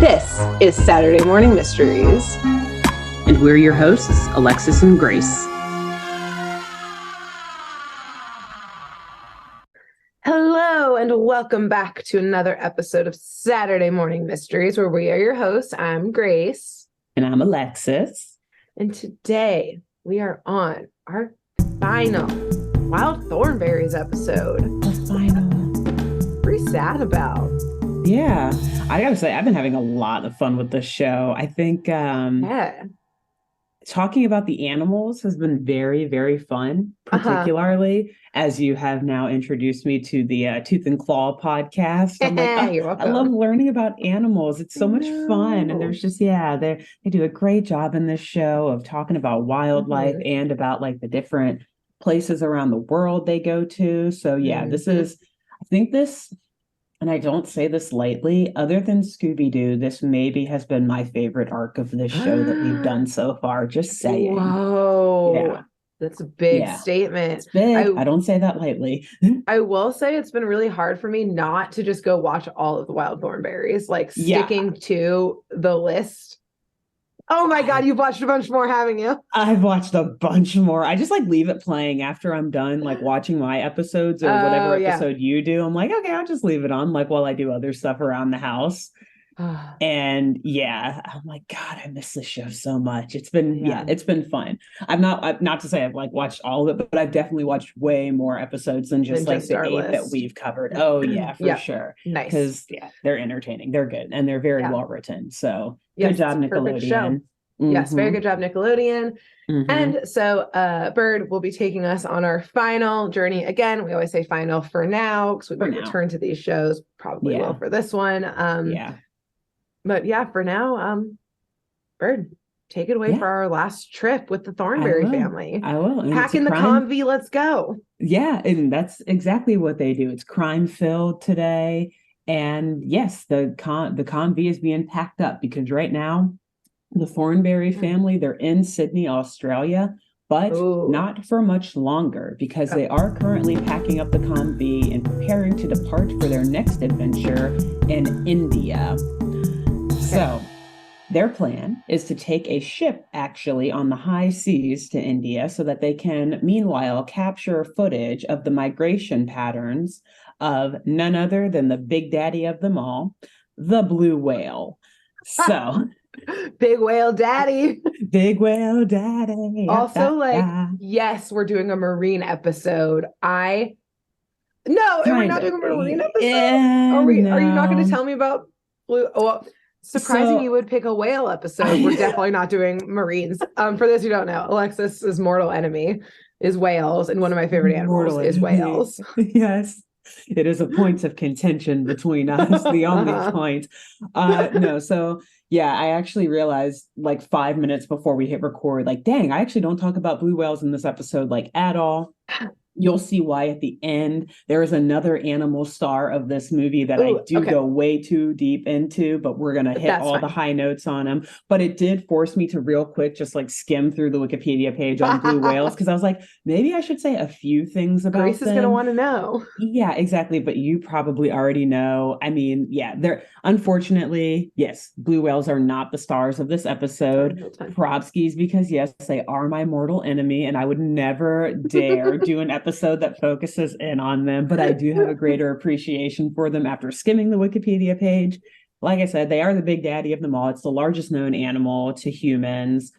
This is Saturday Morning Mysteries. And we're your hosts, Alexis and Grace. Hello, and welcome back to another episode of Saturday Morning Mysteries, where we are your hosts. I'm Grace. And I'm Alexis. And today we are on our final Wild Thornberrys episode. The final. Pretty sad about. Yeah, I gotta say, I've been having a lot of fun with this show. I think talking about the animals has been very, very fun, particularly as you have now introduced me to the Tooth and Claw podcast. I'm like, You're welcome. I love learning about animals. It's so much fun. And there's just, they do a great job in this show of talking about wildlife and about like the different places around the world they go to. So this is, I think this, and I don't say this lightly, other than Scooby-Doo, this maybe has been my favorite arc of this show that we've done so far. Just saying. Whoa. Yeah. That's a big statement. It's big. I don't say that lightly. I will say it's been really hard for me not to just go watch all of the Wild Thornberrys, like sticking to the list. Oh my God, you've watched a bunch more, haven't you? I've watched a bunch more. I just like leave it playing after I'm done, like watching my episodes or whatever episode you do. I'm like, okay, I'll just leave it on, like while I do other stuff around the house. And I'm like, God, I miss this show so much. It's been it's been fun. I'm not to say I've like watched all of it, but I've definitely watched way more episodes than just like the 8 that we've covered. Oh yeah, for sure. Nice. Because they're entertaining, they're good, and they're very well written. So good job, Nickelodeon. Yes, very good job, Nickelodeon. And so Bird will be taking us on our final journey. Again, we always say final for now because we might return to these shows. Probably will for this one. But for now, Bird, take it away for our last trip with the Thornberry family. I will. Pack in the convy, let's go. Yeah, and that's exactly what they do. It's crime-filled today. And yes, the convy is being packed up because right now, the Thornberry family, they're in Sydney, Australia, but not for much longer because they are currently packing up the convy and preparing to depart for their next adventure in India. So their plan is to take a ship actually on the high seas to India so that they can meanwhile capture footage of the migration patterns of none other than the big daddy of them all, the blue whale. So big whale daddy. Big whale daddy. Also, yes, we're doing a marine episode. We're not doing a marine episode. Yeah, are you not going to tell me about blue? Well, surprising you would pick a whale episode. We're definitely not doing marines. For those who don't know, Alexis's mortal enemy is whales, and one of my favorite animals is whales. Yes. It is a point of contention between us, the only point. I actually realized like 5 minutes before we hit record, like, dang, I actually don't talk about blue whales in this episode, like at all. You'll see why at the end. There is another animal star of this movie that I go way too deep into, but we're going to hit the high notes on them. But it did force me to real quick just like skim through the Wikipedia page on blue whales because I was like, maybe I should say a few things about Grace them. is going to want to know. Yeah, exactly. But you probably already know. I mean, they're unfortunately, yes, blue whales are not the stars of this episode. Propskis, because yes, they are my mortal enemy, and I would never dare do an episode that focuses in on them, but I do have a greater appreciation for them after skimming the Wikipedia page. Like I said, they are the big daddy of them all. It's the largest known animal to humans.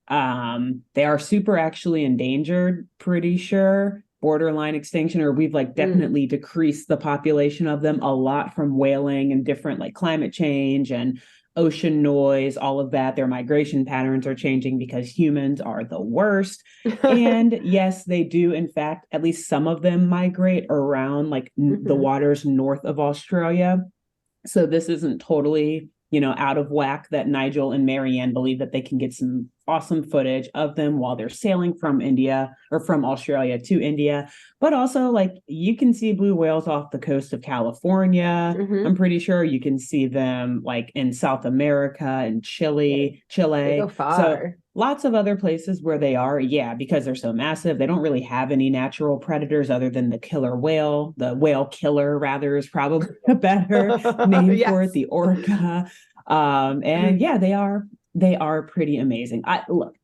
They are super actually endangered, pretty sure. Borderline extinction, or we've like definitely decreased the population of them a lot from whaling and different like climate change and ocean noise, all of that. Their migration patterns are changing because humans are the worst. And yes, they do, in fact, at least some of them migrate around like the waters north of Australia. So this isn't totally, out of whack that Nigel and Marianne believe that they can get some awesome footage of them while they're sailing from India or from Australia to India. But also, like, you can see blue whales off the coast of California. I'm pretty sure you can see them like in South America and Chile. They go far. So lots of other places where they are, because they're so massive, they don't really have any natural predators other than the killer whale. The whale killer, rather, is probably a better name for it, the orca. And yeah, they are pretty amazing. Look,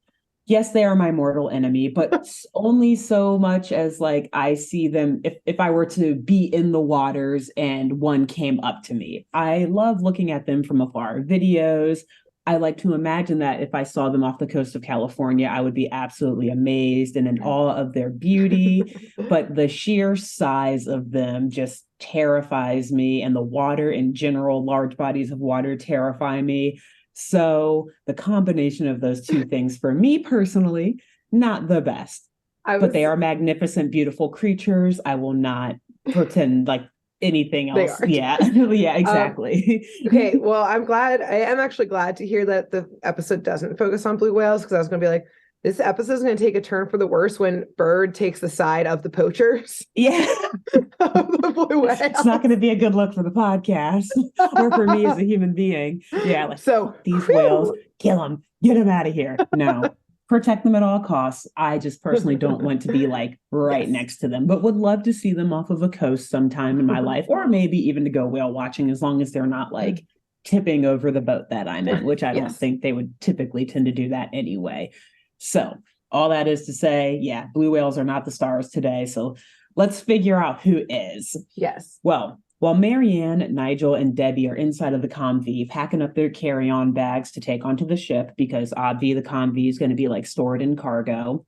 yes, they are my mortal enemy, but only so much as like I see them if I were to be in the waters and one came up to me. I love looking at them from afar. Videos. I like to imagine that if I saw them off the coast of California, I would be absolutely amazed and in awe of their beauty. But the sheer size of them just terrifies me, and the water in general, large bodies of water terrify me. So the combination of those two things for me personally, not the best. But they are magnificent, beautiful creatures. I will not pretend like anything else. Yeah. Yeah, exactly. Okay. Well, I am actually glad to hear that the episode doesn't focus on blue whales, because I was going to be like, this episode is going to take a turn for the worse when Bird takes the side of the poachers. Yeah. Of the blue whales. It's not going to be a good look for the podcast or for me as a human being. Yeah. Like, so these whales, kill them, get them out of here. No. Protect them at all costs. I just personally don't want to be like right next to them, but would love to see them off of a coast sometime in my life, or maybe even to go whale watching, as long as they're not like tipping over the boat that I'm in, which I don't think they would typically tend to do that anyway. So all that is to say, yeah, blue whales are not the stars today. So let's figure out who is. Yes. Well, while Marianne, Nigel, and Debbie are inside of the Convy packing up their carry-on bags to take onto the ship, because obviously the Convy is going to be like stored in cargo,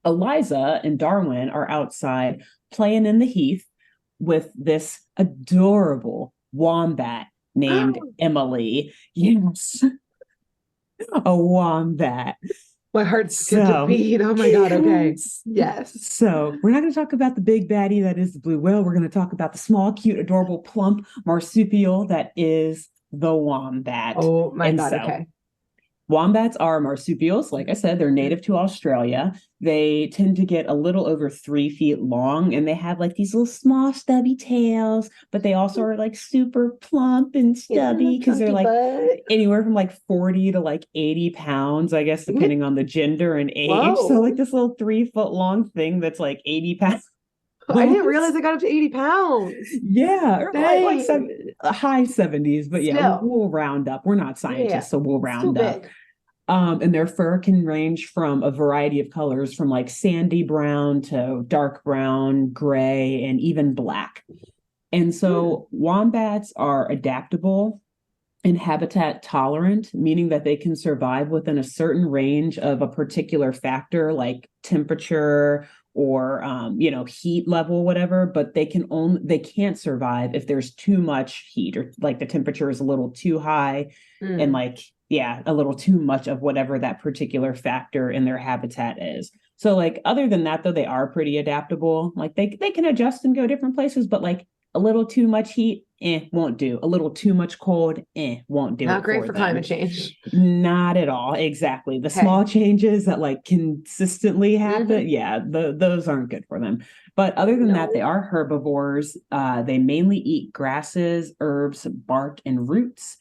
Eliza and Darwin are outside playing in the heath with this adorable wombat named Emily. Yes, a wombat. My heart skipped a beat. Oh my God. Okay. Yes. So we're not going to talk about the big baddie that is the blue whale. We're going to talk about the small, cute, adorable, plump marsupial that is the wombat. Oh my God. Okay. Wombats are marsupials. Like I said, they're native to Australia. They tend to get a little over 3 feet long, and they have like these little small stubby tails, but they also are like super plump and stubby because they're like anywhere from like 40 to like 80 pounds, I guess, depending on the gender and age. Whoa. So like this little 3 foot long thing that's like 80 pounds. I didn't realize it got up to 80 pounds. Yeah, or like high 70s, but yeah, we'll round up. We're not scientists, so we'll round up. And their fur can range from a variety of colors, from like sandy brown to dark brown, gray, and even black. And so wombats are adaptable and habitat tolerant, meaning that they can survive within a certain range of a particular factor like temperature or heat level, whatever, but they can't survive if there's too much heat, or like the temperature is a little too high and a little too much of whatever that particular factor in their habitat is. So like other than that, though, they are pretty adaptable. Like they can adjust and go different places, but like a little too much heat, won't do. A little too much cold, won't do. Not great for climate change. Not at all. Exactly. The small changes that like consistently happen, those aren't good for them. But other than that, they are herbivores. They mainly eat grasses, herbs, bark, and roots.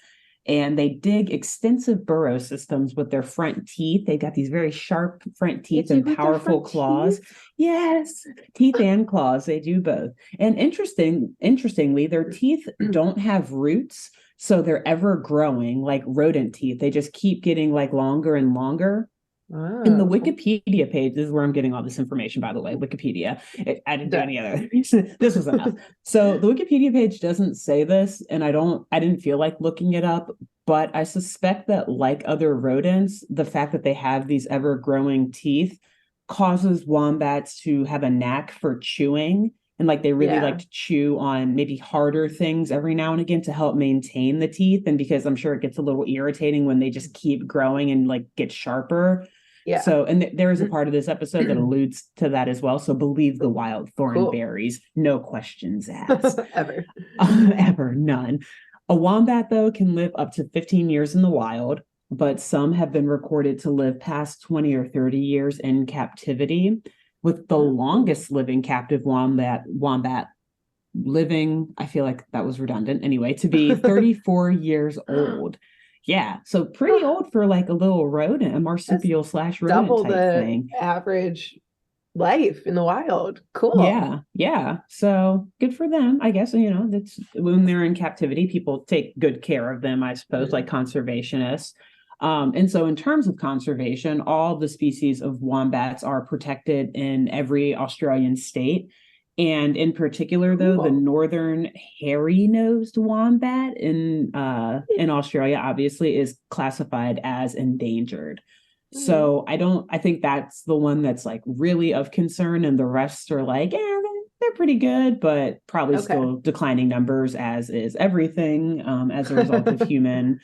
And they dig extensive burrow systems with their front teeth. They've got these very sharp front teeth and powerful claws. Yes, teeth and claws. They do both. And interestingly, their teeth don't have roots, so they're ever growing like rodent teeth. They just keep getting like longer and longer. Oh. And the Wikipedia page, this is where I'm getting all this information, by the way, Wikipedia. I didn't do any other. This was enough. So the Wikipedia page doesn't say this, and I didn't feel like looking it up, but I suspect that like other rodents, the fact that they have these ever-growing teeth causes wombats to have a knack for chewing. And like they really like to chew on maybe harder things every now and again to help maintain the teeth. And because I'm sure it gets a little irritating when they just keep growing and like get sharper. Yeah. So, and there is a part of this episode that alludes to that as well. So believe the wild thornberrys, no questions asked. Ever. Ever, none. A wombat, though, can live up to 15 years in the wild, but some have been recorded to live past 20 or 30 years in captivity, with the longest living captive wombat living, I feel like that was redundant anyway, to be 34 years old. Yeah, so pretty old for like a little rodent, a marsupial / rodent double type the thing. Average life in the wild. Cool. Yeah. So good for them, I guess. That's when they're in captivity, people take good care of them, I suppose, like conservationists. And so in terms of conservation, all the species of wombats are protected in every Australian state. And in particular, though, the northern hairy-nosed wombat in Australia obviously is classified as endangered. So I think that's the one that's like really of concern, and the rest are like, yeah, they're pretty good, but probably still declining numbers, as is everything, as a result of human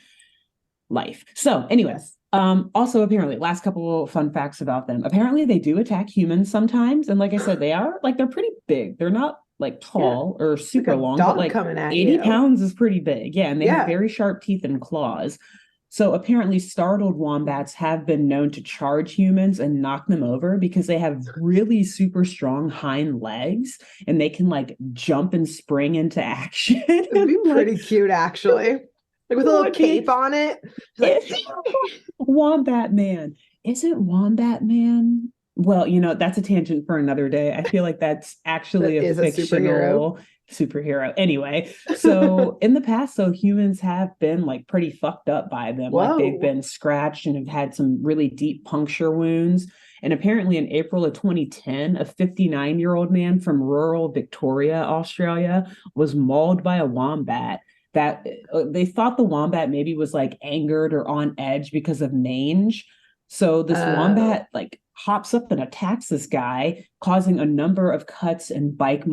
life. So anyways, also apparently, last couple of fun facts about them. Apparently they do attack humans sometimes. And like I said, they're pretty big. They're not like tall or super long, but like 80 pounds is pretty big. Yeah. And they have very sharp teeth and claws. So apparently startled wombats have been known to charge humans and knock them over because they have really super strong hind legs and they can like jump and spring into action. It'd be pretty cute, actually. Like with a little cape on it. Like, Wombat Man. Isn't Wombat Man? Well, that's a tangent for another day. I feel like that's actually a fictional superhero. Anyway, so in the past, humans have been like pretty fucked up by them. Whoa. Like they've been scratched and have had some really deep puncture wounds. And apparently in April of 2010, a 59-year-old man from rural Victoria, Australia, was mauled by a wombat. That they thought the wombat maybe was like angered or on edge because of mange. So this wombat like hops up and attacks this guy, causing a number of cuts and bite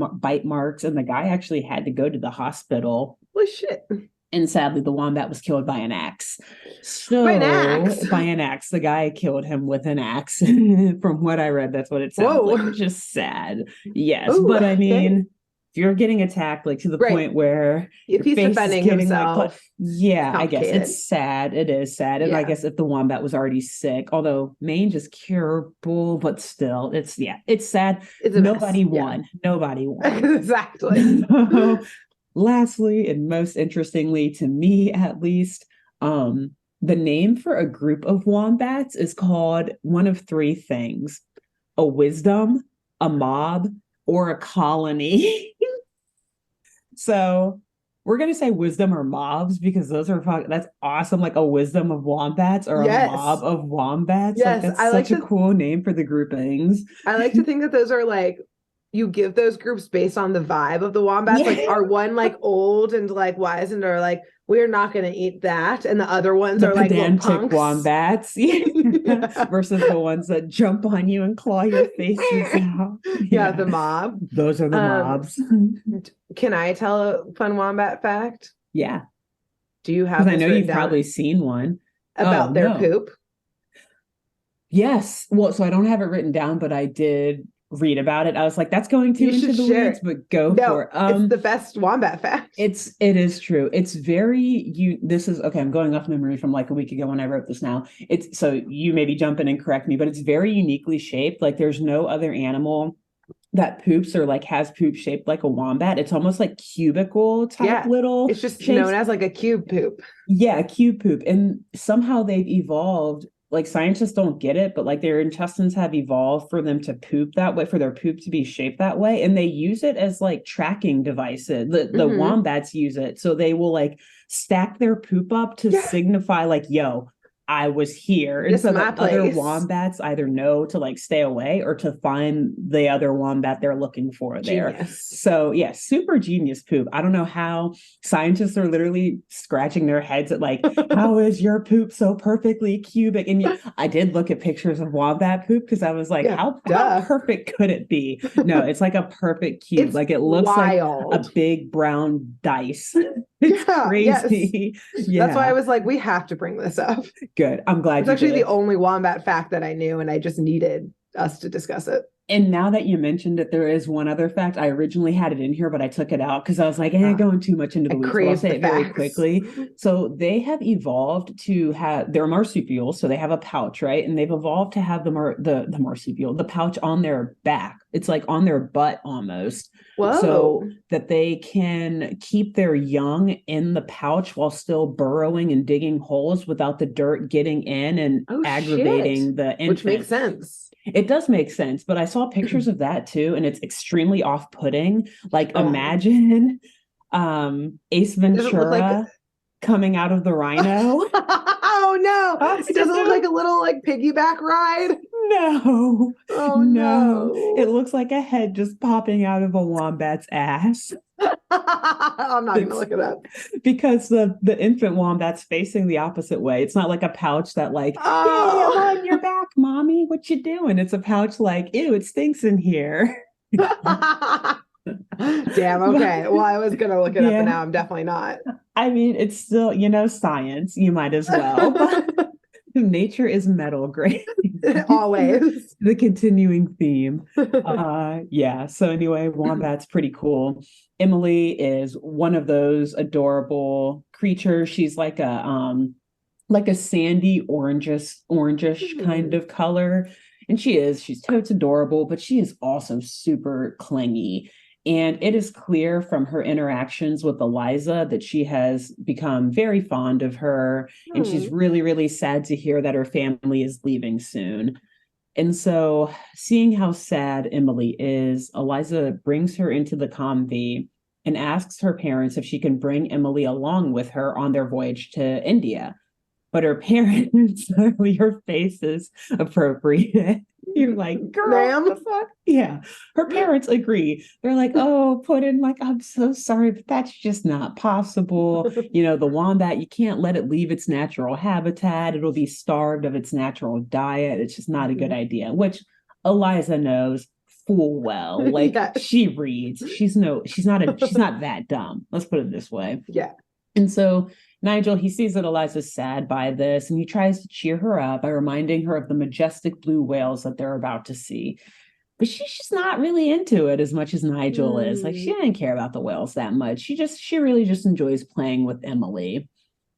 marks. And the guy actually had to go to the hospital. Holy shit. And sadly, the wombat was killed by an axe. So, by an axe? By an axe. The guy killed him with an axe. From what I read, that's what it sounds like. Which is sad. Yes. Ooh, but I mean... If you're getting attacked, like to the point where if he's defending himself, like, I guess it's sad. It is sad, and I guess if the wombat was already sick, although mange is curable, but still, it's sad. Nobody won. Nobody won. Exactly. Lastly, and most interestingly to me, at least, the name for a group of wombats is called one of three things: a wisdom, a mob, or a colony. So we're going to say wisdom or mobs because that's awesome. Like a wisdom of wombats or a mob of wombats. Yes, like that's such a cool name for the groupings. I like to think that those are like, you give those groups based on the vibe of the wombats. Yeah. Like are one like old and like wise and are like, we're not going to eat that. And the other ones are like pedantic wombats versus the ones that jump on you and claw your faces out. Yeah, the mob. Those are the mobs. Can I tell a fun wombat fact? Yeah. Do you have? Because I know you've probably seen one about their poop. Yes. Well, so I don't have it written down, but I did read about it. I was like, that's going too into the weeds, but go for it. It's the best wombat fact. It is true. It's very this is okay. I'm going off memory from like a week ago when I wrote this now. It's so you maybe jump in and correct me, but it's very uniquely shaped. Like there's no other animal that poops or like has poop shaped like a wombat. It's almost like cubicle type little. It's just known as like a cube poop. Yeah, a cube poop. And somehow they've evolved. Like scientists don't get it, but like their intestines have evolved for them to poop that way, for their poop to be shaped that way. And they use it as like tracking devices. The wombats use it. So they will like stack their poop up to signify like, yo, I was here. And so that other wombats either know to like stay away or to find the other wombat they're looking for there. Genius. So yeah, super genius poop. I don't know how scientists are literally scratching their heads at like, how is your poop so perfectly cubic? And I did look at pictures of wombat poop because I was like, how perfect could it be? No, it's like a perfect cube. It's like it looks wild. Like a big brown dice. It's crazy. Yes. Yeah. That's why I was like, we have to bring this up. Good. I'm glad it's actually the only wombat fact that I knew, and I just needed us to discuss it. And now that you mentioned it, there is one other fact. I originally had it in here, but I took it out because I was like, going too much into the weeds. I'll say it very quickly. So they have evolved to have, they're marsupials, so they have a pouch, right? And they've evolved to have the marsupial, the pouch on their back. It's like on their butt almost. Whoa. So that they can keep their young in the pouch while still burrowing and digging holes without the dirt getting in and aggravating the infant. Which makes sense. It does make sense, but I saw pictures of that too, and it's extremely off-putting. Like imagine Ace Ventura coming out of the rhino. Oh no! It doesn't look like a little like piggyback ride. No. Oh no. It looks like a head just popping out of a wombat's ass. I'm not gonna look it up. Because the infant wombat's facing the opposite way. It's not like a pouch that like, hey, I'm on your back, mommy. What you doing? It's a pouch like, ew, it stinks in here. Damn, okay. Well, I was gonna look it up, and now I'm definitely not. I mean, it's still, science. You might as well. But nature is metal, great. Always. The continuing theme. Yeah. So anyway, wombat's pretty cool. Emily is one of those adorable creatures. She's like a sandy orangish kind of color. And she's totes adorable, but she is also super clingy. And it is clear from her interactions with Eliza that she has become very fond of her. And she's really, really sad to hear that her family is leaving soon. And so seeing how sad Emily is, Eliza brings her into the convey and asks her parents if she can bring Emily along with her on their voyage to India. But her parents, your face is appropriate. You're like, girl, ma'am. what the fuck? Yeah. Her parents agree. They're like, oh, I'm so sorry, but that's just not possible. The wombat, you can't let it leave its natural habitat. It'll be starved of its natural diet. It's just not a good idea, which Eliza knows full well. Like she reads. She's not that dumb. Let's put it this way. Yeah. And so Nigel, he sees that Eliza's sad by this, and he tries to cheer her up by reminding her of the majestic blue whales that they're about to see. But she's just not really into it as much as Nigel is. Like, she didn't care about the whales that much. She really just enjoys playing with Emily.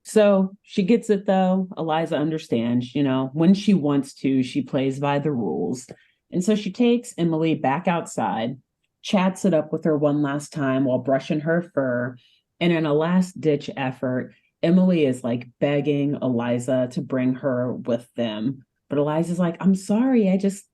So she gets it, though. Eliza understands, when she wants to, she plays by the rules. And so she takes Emily back outside, chats it up with her one last time while brushing her fur. And in a last-ditch effort, Emily is like begging Eliza to bring her with them. But Eliza's like, I'm sorry, I just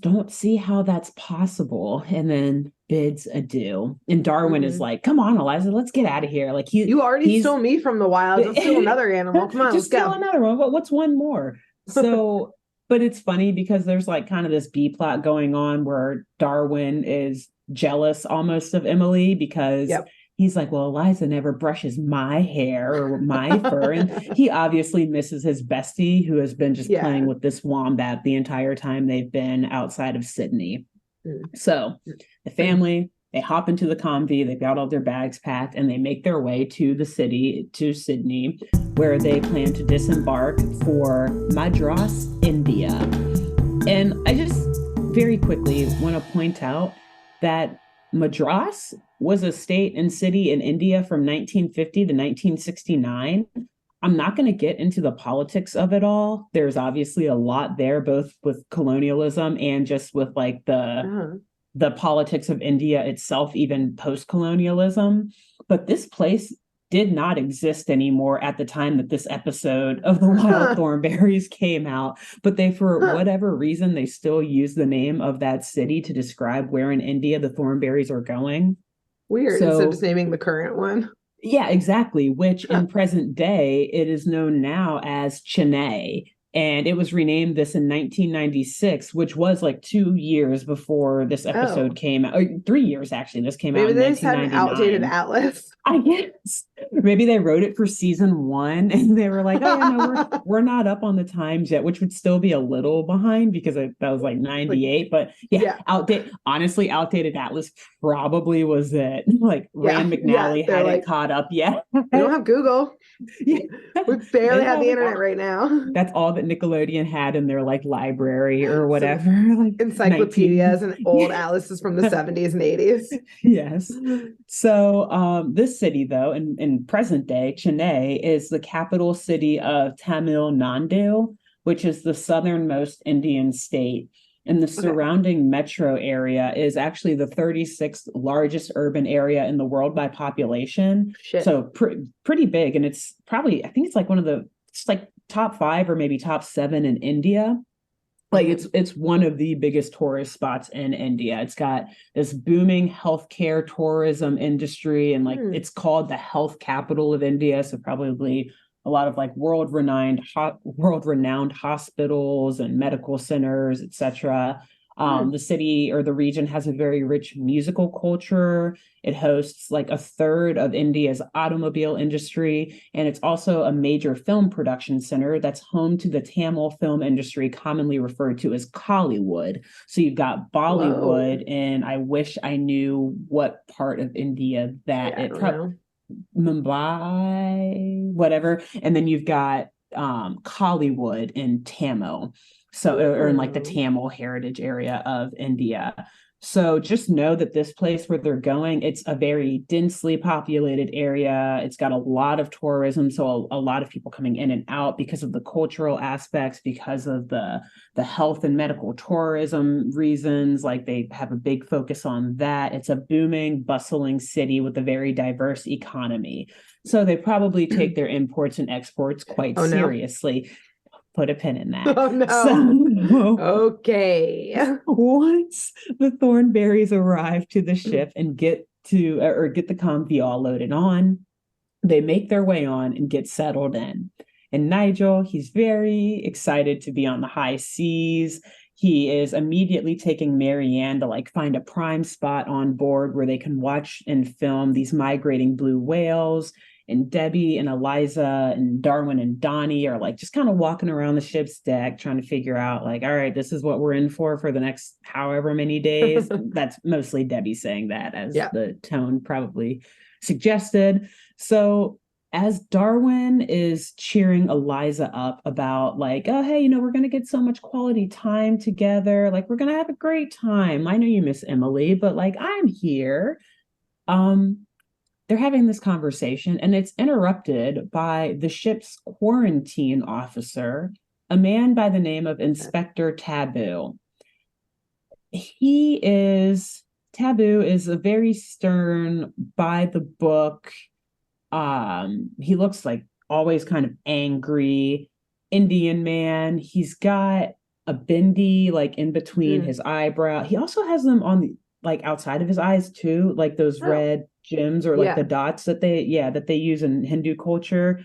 don't see how that's possible. And then bids adieu. And Darwin is like, come on, Eliza, let's get out of here. Like you already stole me from the wild. Let's steal another animal. Come on, just steal another one. But what's one more? So, but it's funny because there's like kind of this B plot going on where Darwin is jealous almost of Emily because he's like, well, Eliza never brushes my hair or my fur. And he obviously misses his bestie who has been just playing with this wombat the entire time they've been outside of Sydney. So the family, they hop into the convey, they've got all their bags packed, and they make their way to the city, to Sydney, where they plan to disembark for Madras, India. And I just very quickly want to point out that Madras was a state and city in India from 1950 to 1969. I'm not going to get into the politics of it all. There's obviously a lot there, both with colonialism and just with like the politics of India itself, even post-colonialism. But this place did not exist anymore at the time that this episode of The Wild Thornberrys came out. But they, for whatever reason, they still use the name of that city to describe where in India the Thornberrys are going. Weird, instead of just naming the current one. Yeah, exactly. Which in present day, it is known now as Chennai. And it was renamed this in 1996, which was like 2 years before this episode came out. Or 3 years, actually. This came out in 1999. Maybe they just had an outdated atlas. I guess. Maybe they wrote it for season 1 and they were like, oh, yeah, no, we're not up on the times yet, which would still be a little behind because that was like 98. But honestly, outdated atlas probably was it. Like Rand McNally hadn't caught up yet. We don't have Google. We barely have the internet right now. That's all that Nickelodeon had in their like library or whatever. Like encyclopedias and old atlases from the 70s and 80s. Yes. So this city, though, in present day, Chennai, is the capital city of Tamil Nadu, which is the southernmost Indian state. And the surrounding metro area is actually the 36th largest urban area in the world by population. So pretty big. And it's probably, I think it's like it's like top 5 or maybe top 7 in India. Like it's one of the biggest tourist spots in India. It's got this booming healthcare tourism industry, and like it's called the health capital of India. So probably a lot of like world-renowned hospitals and medical centers, etc. The city or the region has a very rich musical culture. It hosts like a third of India's automobile industry, and it's also a major film production center that's home to the Tamil film industry, commonly referred to as Kollywood. So you've got Bollywood, and I wish I knew what part of India that Mumbai, whatever. And then you've got Kollywood in Tamil. So, or in like the Tamil heritage area of India. So just know that this place where they're going, it's a very densely populated area. It's got a lot of tourism. So a lot of people coming in and out because of the cultural aspects, because of the health and medical tourism reasons. Like they have a big focus on that. It's a booming, bustling city with a very diverse economy. So they probably take their imports and exports quite seriously. No. Put a pin in that. Oh, no. So, okay. Once the Thornberrys arrive to the ship and get the Comfy all loaded on, they make their way on and get settled in. And Nigel, he's very excited to be on the high seas. He is immediately taking Marianne to like find a prime spot on board where they can watch and film these migrating blue whales. And Debbie and Eliza and Darwin and Donnie are like just kind of walking around the ship's deck trying to figure out like, all right, this is what we're in for the next however many days. That's mostly Debbie saying that, as the tone probably suggested. So as Darwin is cheering Eliza up about like, oh, hey, we're going to get so much quality time together. Like, we're going to have a great time. I know you miss Emily, but like, I'm here. They're having this conversation, and it's interrupted by the ship's quarantine officer, a man by the name of Inspector Taboo. Taboo is a very stern, by the book. He looks like always kind of angry Indian man. He's got a bindi like in between his eyebrow. He also has them on the like outside of his eyes too, like those red gems or like the dots that they use in Hindu culture.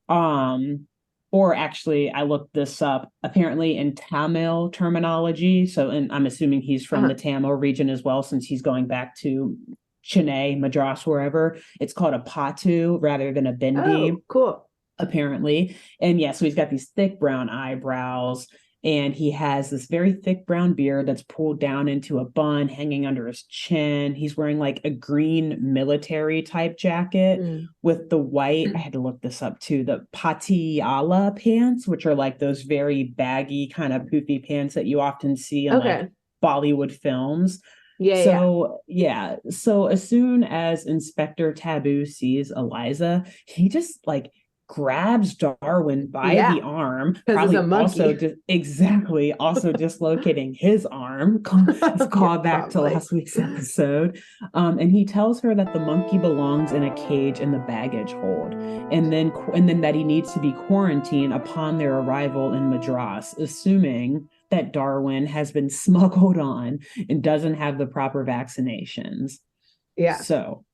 Or actually I looked this up, apparently in Tamil terminology. So, and I'm assuming he's from the Tamil region as well, since he's going back to Chennai, Madras, wherever. It's called a patu rather than a bindi. Oh, cool. Apparently. And so he's got these thick brown eyebrows. And he has this very thick brown beard that's pulled down into a bun hanging under his chin. He's wearing like a green military type jacket with the white, I had to look this up too, the patiala pants, which are like those very baggy kind of poofy pants that you often see in like Bollywood films. So as soon as Inspector Taboo sees Eliza, he just like grabs Darwin by the arm, probably also dislocating his arm. It's called back to last week's episode. And he tells her that the monkey belongs in a cage in the baggage hold, and then that he needs to be quarantined upon their arrival in Madras, assuming that Darwin has been smuggled on and doesn't have the proper vaccinations. So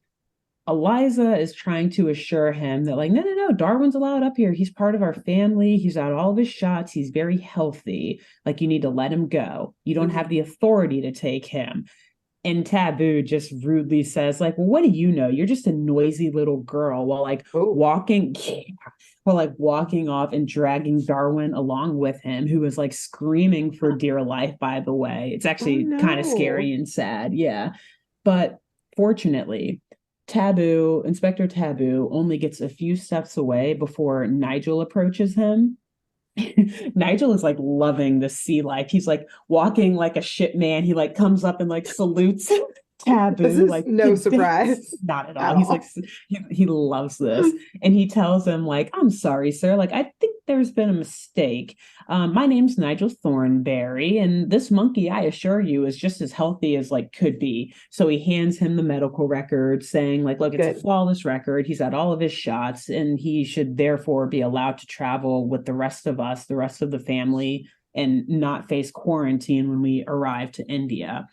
Eliza is trying to assure him that like, no, Darwin's allowed up here. He's part of our family. He's got all of his shots. He's very healthy. Like, you need to let him go. You don't have the authority to take him. And Taboo just rudely says like, well, what do you know? You're just a noisy little girl, while like walking off and dragging Darwin along with him, who is like screaming for dear life, by the way. It's actually kind of scary and sad. Yeah. But fortunately, Inspector Taboo only gets a few steps away before Nigel approaches him. Nigel is like loving the sea life. He's like walking like a ship man. He like comes up and like salutes Taboo. This is like no surprise. Not at all. He's like he loves this. And he tells him like, I'm sorry, sir. Like, I think there's been a mistake. My name's Nigel Thornberry, and this monkey, I assure you, is just as healthy as like could be. So he hands him the medical record, saying like, look, it's a flawless record. He's had all of his shots, and he should therefore be allowed to travel with the rest of us, the rest of the family, and not face quarantine when we arrive to India.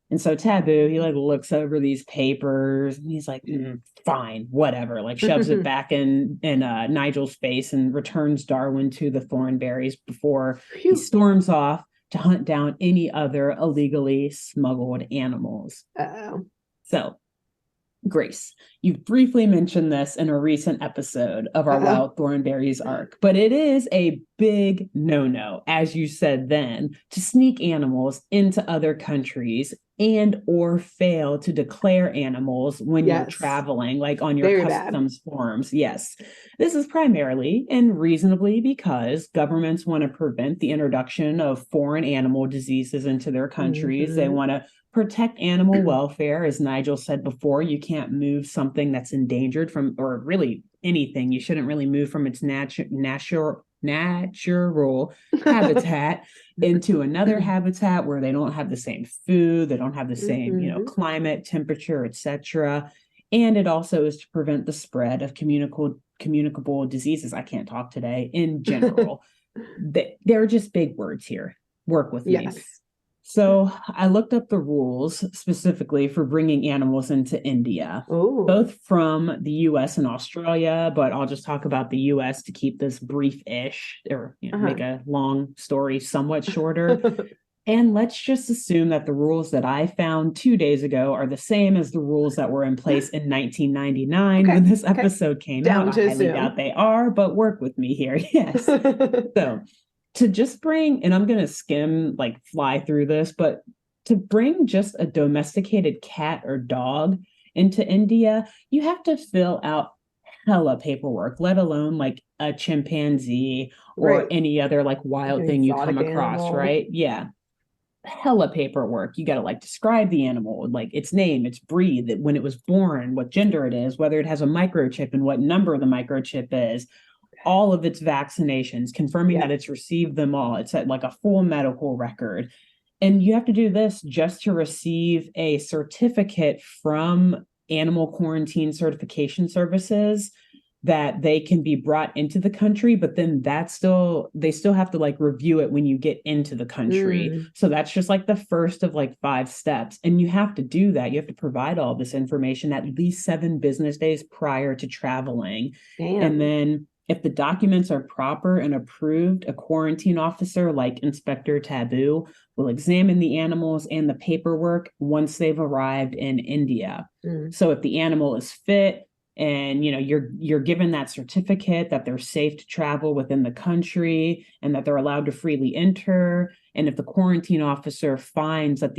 And so Taboo, he like looks over these papers and he's like, fine, whatever, like shoves it back in Nigel's face and returns Darwin to the Thornberrys before he storms off to hunt down any other illegally smuggled animals. So, Grace, you've briefly mentioned this in a recent episode of our Wild Thornberrys arc, but it is a big no-no, as you said then, to sneak animals into other countries and or fail to declare animals when you're traveling, like on your customs forms. Yes, this is primarily and reasonably because governments want to prevent the introduction of foreign animal diseases into their countries. They want to protect animal welfare. As Nigel said before, you can't move something that's endangered from, or really anything. You shouldn't really move from its natural habitat into another habitat where they don't have the same food, they don't have the same, climate, temperature, etc. And it also is to prevent the spread of communicable diseases. I can't talk today in general. They're just big words here. Work with me. So I looked up the rules specifically for bringing animals into India, both from the US and Australia, but I'll just talk about the US to keep this brief-ish or make a long story somewhat shorter. And let's just assume that the rules that I found 2 days ago are the same as the rules that were in place in 1999 when this episode came out. I highly doubt they are, but work with me here. Yes. So to just bring, and I'm going to skim, like fly through this, but to bring just a domesticated cat or dog into India, you have to fill out hella paperwork, let alone like a chimpanzee or any other like wild thing you come across, right? Yeah. Hella paperwork. You got to like describe the animal, like its name, its breed, when it was born, what gender it is, whether it has a microchip and what number the microchip is, all of its vaccinations, confirming that it's received them all. It's like a full medical record. And you have to do this just to receive a certificate from Animal Quarantine Certification Services that they can be brought into the country, but then they still have to like review it when you get into the country. So that's just like the first of like 5 steps. And you have to do that. You have to provide all this information at least 7 business days prior to traveling. And then if the documents are proper and approved, a quarantine officer like Inspector Taboo will examine the animals and the paperwork once they've arrived in India. So if the animal is fit and you're given that certificate that they're safe to travel within the country and that they're allowed to freely enter, and if the quarantine officer finds that if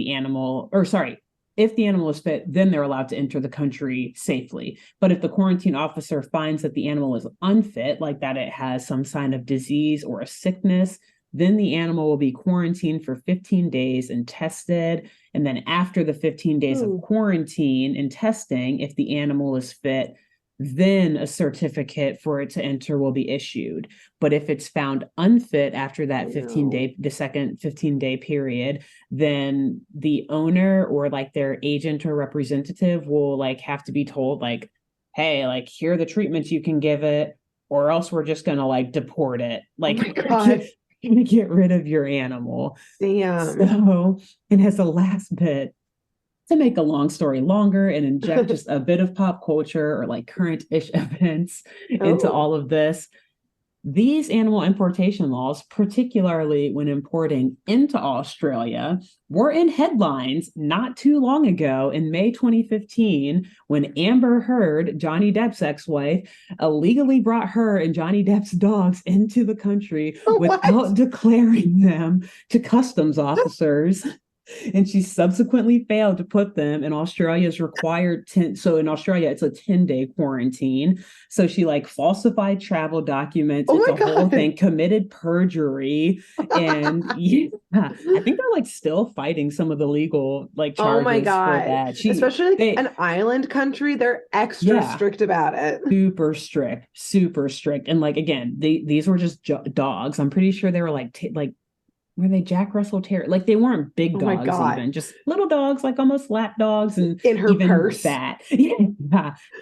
the animal is fit, then they're allowed to enter the country safely. But if the quarantine officer finds that the animal is unfit, like that it has some sign of disease or a sickness, then the animal will be quarantined for 15 days and tested. And then after the 15 days of quarantine and testing, if the animal is fit, then a certificate for it to enter will be issued. But if it's found unfit after that the second 15-day period, then the owner or like their agent or representative will like have to be told like, hey, like here are the treatments you can give it, or else we're just gonna like deport it. Like, gonna get rid of your animal. So, and as a last bit, to make a long story longer and inject just a bit of pop culture or like current-ish events into all of this, these animal importation laws, particularly when importing into Australia, were in headlines not too long ago in May 2015 when Amber Heard, Johnny Depp's ex-wife, illegally brought her and Johnny Depp's dogs into the country without declaring them to customs officers. And she subsequently failed to put them in Australia's required so in Australia, it's a 10-day quarantine. So she like falsified travel documents. It's a whole thing, committed perjury. And I think they're like still fighting some of the legal like charges for that. Especially like an island country, they're extra strict about it. Super strict. And like, again, these were just dogs. I'm pretty sure they were like were they Jack Russell Terrier? Like they weren't big dogs, even just little dogs, like almost lap dogs, and in her even purse. Fat.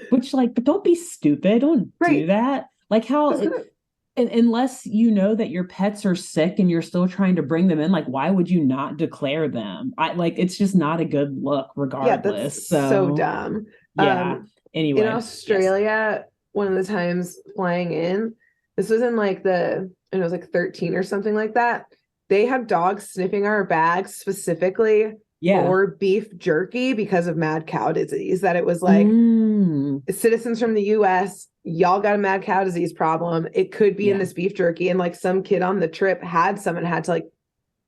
Which like, but don't be stupid. Don't do that. Like how unless you know that your pets are sick and you're still trying to bring them in, like, why would you not declare them? It's just not a good look regardless. Yeah, that's so dumb. Yeah. Anyway. In Australia, one of the times flying in, this was in like it was like 13 or something like that. They have dogs sniffing our bags specifically for beef jerky because of mad cow disease. That it was like citizens from the US, y'all got a mad cow disease problem. It could be in this beef jerky. And like some kid on the trip had some and had to like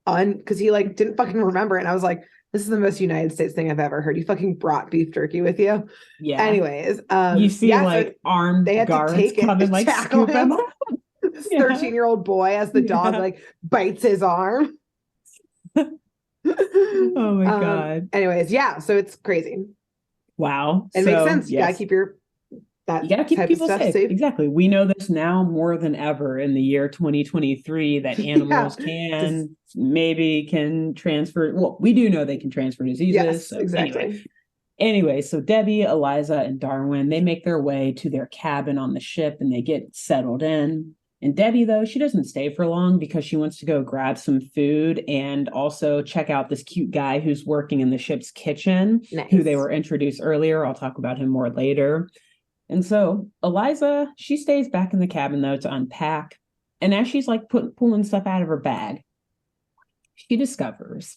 because he like didn't fucking remember it. And I was like, this is the most United States thing I've ever heard. You fucking brought beef jerky with you. Yeah. Anyways, you see like armed they had guards to take come and like scoop him up. This 13-year-old boy as the dog like bites his arm. Oh my God. Anyways, so it's crazy. Wow. It makes sense. You gotta keep you gotta keep people safe. Exactly. We know this now more than ever in the year 2023 that animals can transfer. Well, we do know they can transfer diseases. Yes, so exactly. Anyway, so Debbie, Eliza, and Darwin, they make their way to their cabin on the ship and they get settled in. And Debbie, though, she doesn't stay for long because she wants to go grab some food and also check out this cute guy who's working in the ship's kitchen, who they were introduced earlier. I'll talk about him more later. And so Eliza, she stays back in the cabin, though, to unpack. And as she's like pulling stuff out of her bag, she discovers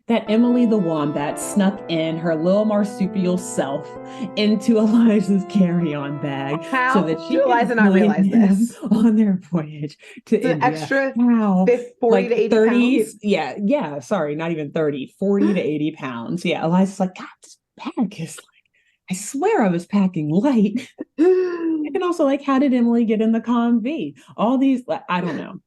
that Emily the Wombat snuck in her little marsupial self into Eliza's carry-on bag. How so that she Eliza not realize this on their voyage to India. An extra 40 to 80 30 pounds. Yeah. Sorry, not even 30, 40 to 80 pounds. Yeah, Eliza's like, God, this bag is like, I swear I was packing light. And also, like, how did Emily get in the Conv? All these, I don't know.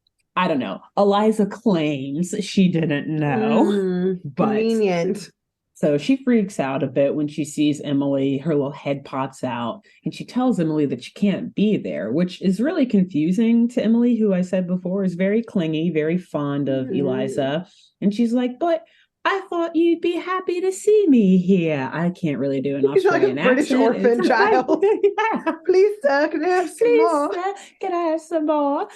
Eliza claims she didn't know. But convenient. So she freaks out a bit when she sees Emily. Her little head pops out and she tells Emily that she can't be there, which is really confusing to Emily, who I said before is very clingy, very fond of Eliza. And she's like, but I thought you'd be happy to see me here. I can't really do an Australian like a British orphan child. Please, sir, can I have some more? Sir, can I have some more?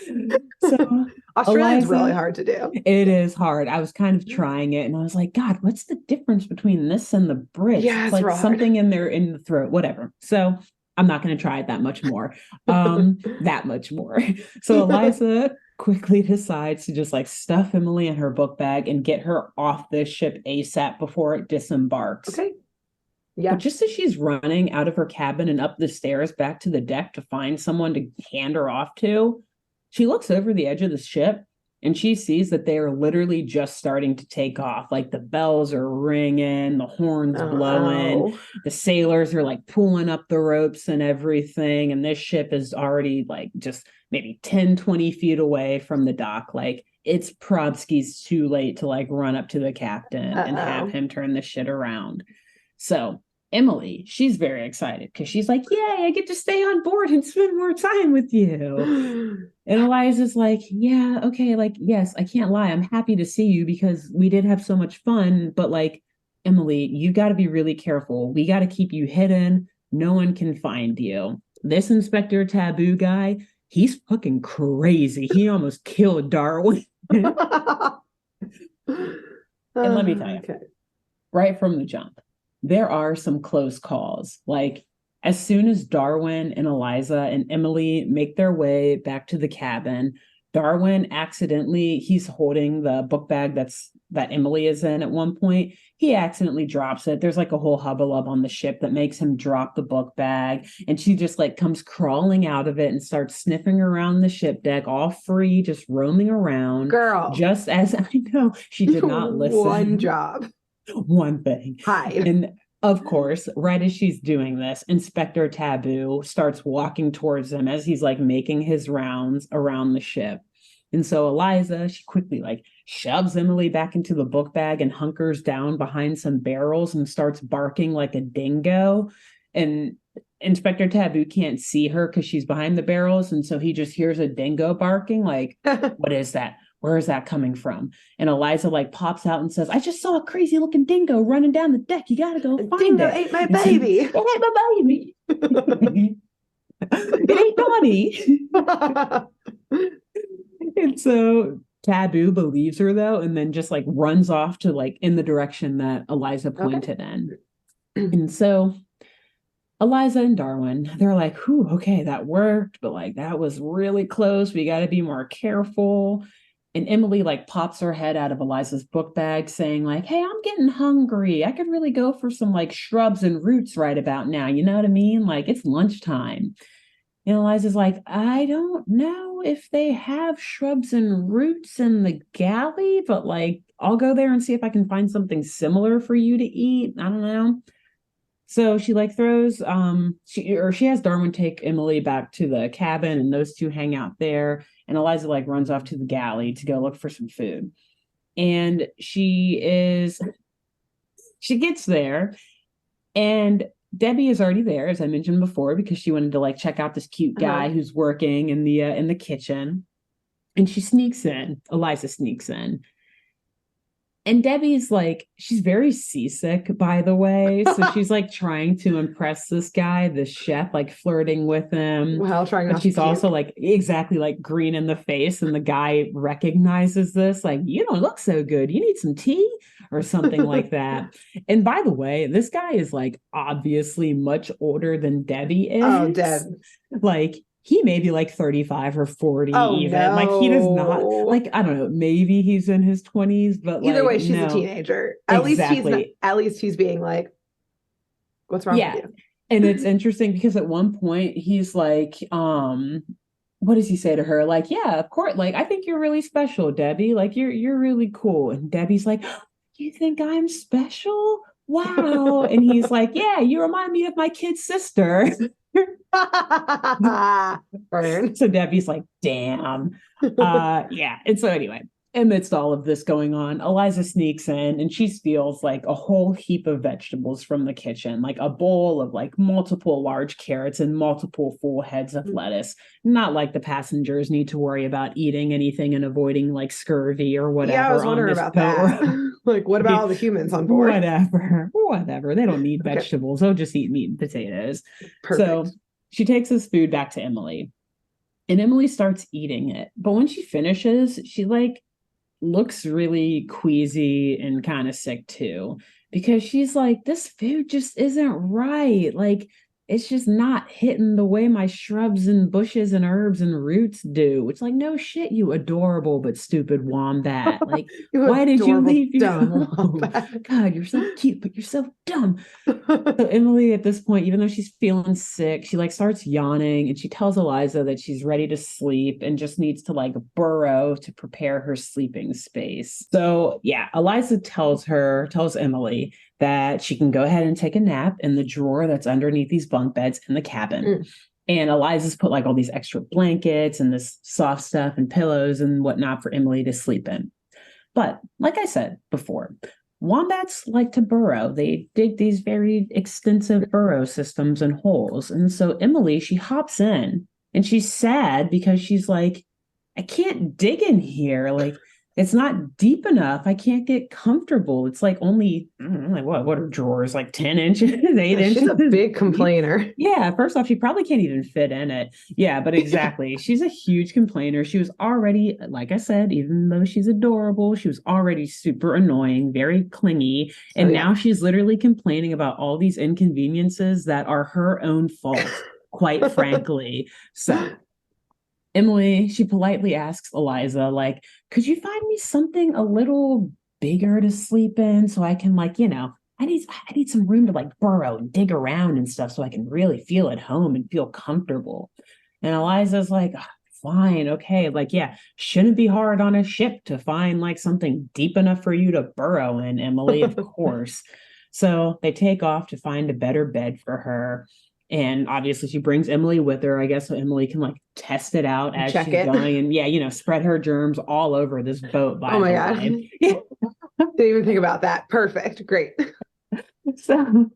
So Australian's really hard to do. It is hard. I was kind of trying it and I was like, God, what's the difference between this and the Brits? Yeah, it's like something in the throat, whatever. So I'm not going to try it that much more. That much more. So Eliza quickly decides to just like stuff Emily in her book bag and get her off this ship ASAP before it disembarks. Okay. Yeah. But just as she's running out of her cabin and up the stairs back to the deck to find someone to hand her off to, she looks over the edge of the ship and she sees that they are literally just starting to take off. Like the bells are ringing, the horns blowing, the sailors are like pulling up the ropes and everything. And this ship is already like just maybe 10, 20 feet away from the dock. Like it's Probsky's too late to like run up to the captain and have him turn the shit around. So Emily, she's very excited because she's like, yay, I get to stay on board and spend more time with you. And Eliza's like, yeah, okay, like, yes, I can't lie. I'm happy to see you because we did have so much fun. But like, Emily, you got to be really careful. We got to keep you hidden. No one can find you. This Inspector Taboo guy, he's fucking crazy. He almost killed Darwin. And let me tell you, right from the jump, there are some close calls. Like as soon as Darwin and Eliza and Emily make their way back to the cabin, Darwin accidentally, he's holding the book bag that Emily is in at one point. He accidentally drops it. There's like a whole hubbub on the ship that makes him drop the book bag. And she just like comes crawling out of it and starts sniffing around the ship deck, all free, just roaming around. Girl. Just as I know, she did not listen. One job. One thing. Hide. And of course, right as she's doing this, Inspector Taboo starts walking towards them as he's like making his rounds around the ship. And so Eliza, she quickly like shoves Emily back into the book bag and hunkers down behind some barrels and starts barking like a dingo. And Inspector Taboo can't see her because she's behind the barrels. And so he just hears a dingo barking like, what is that? Where is that coming from? And Eliza like pops out and says, I just saw a crazy looking dingo running down the deck. You got to go find dingo it. Ate my baby. It ate my baby. It ain't naughty. And so Taboo believes her though, and then just like runs off to like in the direction that Eliza pointed in. And so Eliza and Darwin, they're like, "Whew, okay, that worked, but like that was really close. We got to be more careful." And Emily like pops her head out of Eliza's book bag saying like, "Hey, I'm getting hungry. I could really go for some like shrubs and roots right about now. You know what I mean? Like it's lunchtime." And Eliza's like, "I don't know if they have shrubs and roots in the galley, but like I'll go there and see if I can find something similar for you to eat. I don't know." So she like throws she has Darwin take Emily back to the cabin and those two hang out there, and Eliza like runs off to the galley to go look for some food. And she gets there and Debbie is already there, as I mentioned before, because she wanted to like check out this cute guy who's working in the kitchen. And she sneaks in. Eliza sneaks in. And Debbie's like, she's very seasick, by the way. So she's like trying to impress this guy, the chef, like flirting with him. Well, trying not but she's also like exactly like green in the face. And the guy recognizes this, like, "You don't look so good. You need some tea," or something like that. And by the way, this guy is like obviously much older than Debbie is. Oh, Deb. Like, he may be like 35 or 40 even. No. Like he does not, like, I don't know, maybe he's in his 20s, but either like, way, she's a teenager. At least he's being like, "What's wrong with you?" And it's interesting because at one point he's like, what does he say to her? Like, "Yeah, of course, like I think you're really special, Debbie. Like you're really cool." And Debbie's like, "You think I'm special? Wow." And he's like, "Yeah, you remind me of my kid sister." So Debbie's like, "Damn." Yeah. And so anyway, amidst all of this going on, Eliza sneaks in and she steals like a whole heap of vegetables from the kitchen, like a bowl of like multiple large carrots and multiple full heads of lettuce. Not like the passengers need to worry about eating anything and avoiding like scurvy or whatever. Yeah, I was wondering about that. Like, what about all the humans on board? Whatever. They don't need vegetables. They'll just eat meat and potatoes. Perfect. So she takes this food back to Emily and Emily starts eating it. But when she finishes, she like looks really queasy and kind of sick too, because she's like, "This food just isn't right. Like it's just not hitting the way my shrubs and bushes and herbs and roots do." It's like, no shit, you adorable but stupid wombat. Like, why did you leave your home? God, you're so cute, but you're so dumb. So Emily, at this point, even though she's feeling sick, she like starts yawning and she tells Eliza that she's ready to sleep and just needs to like burrow to prepare her sleeping space. So yeah, Eliza tells Emily that she can go ahead and take a nap in the drawer that's underneath these bunk beds in the cabin. And Eliza's put like all these extra blankets and this soft stuff and pillows and whatnot for Emily to sleep in. But like I said before, wombats like to burrow. They dig these very extensive burrow systems and holes. And so Emily, she hops in and she's sad because she's like, "I can't dig in here. Like, it's not deep enough. I can't get comfortable. It's like only, I don't know, like what are drawers? Like 10 inches, 8 inches? She's a big complainer. Yeah, first off, she probably can't even fit in it. Yeah, but exactly. She's a huge complainer. She was already, like I said, even though she's adorable, she was already super annoying, very clingy. And now she's literally complaining about all these inconveniences that are her own fault, quite frankly. So Emily, she politely asks Eliza, like, "Could you find me something a little bigger to sleep in so I can like, I need some room to like burrow and dig around and stuff so I can really feel at home and feel comfortable." And Eliza's like, "Fine, okay, like, yeah, shouldn't be hard on a ship to find like something deep enough for you to burrow in, Emily, of course." So they take off to find a better bed for her. And obviously she brings Emily with her, I guess, so Emily can like test it out as she's going and spread her germs all over this boat. Oh my God. Didn't even think about that. Perfect. Great. So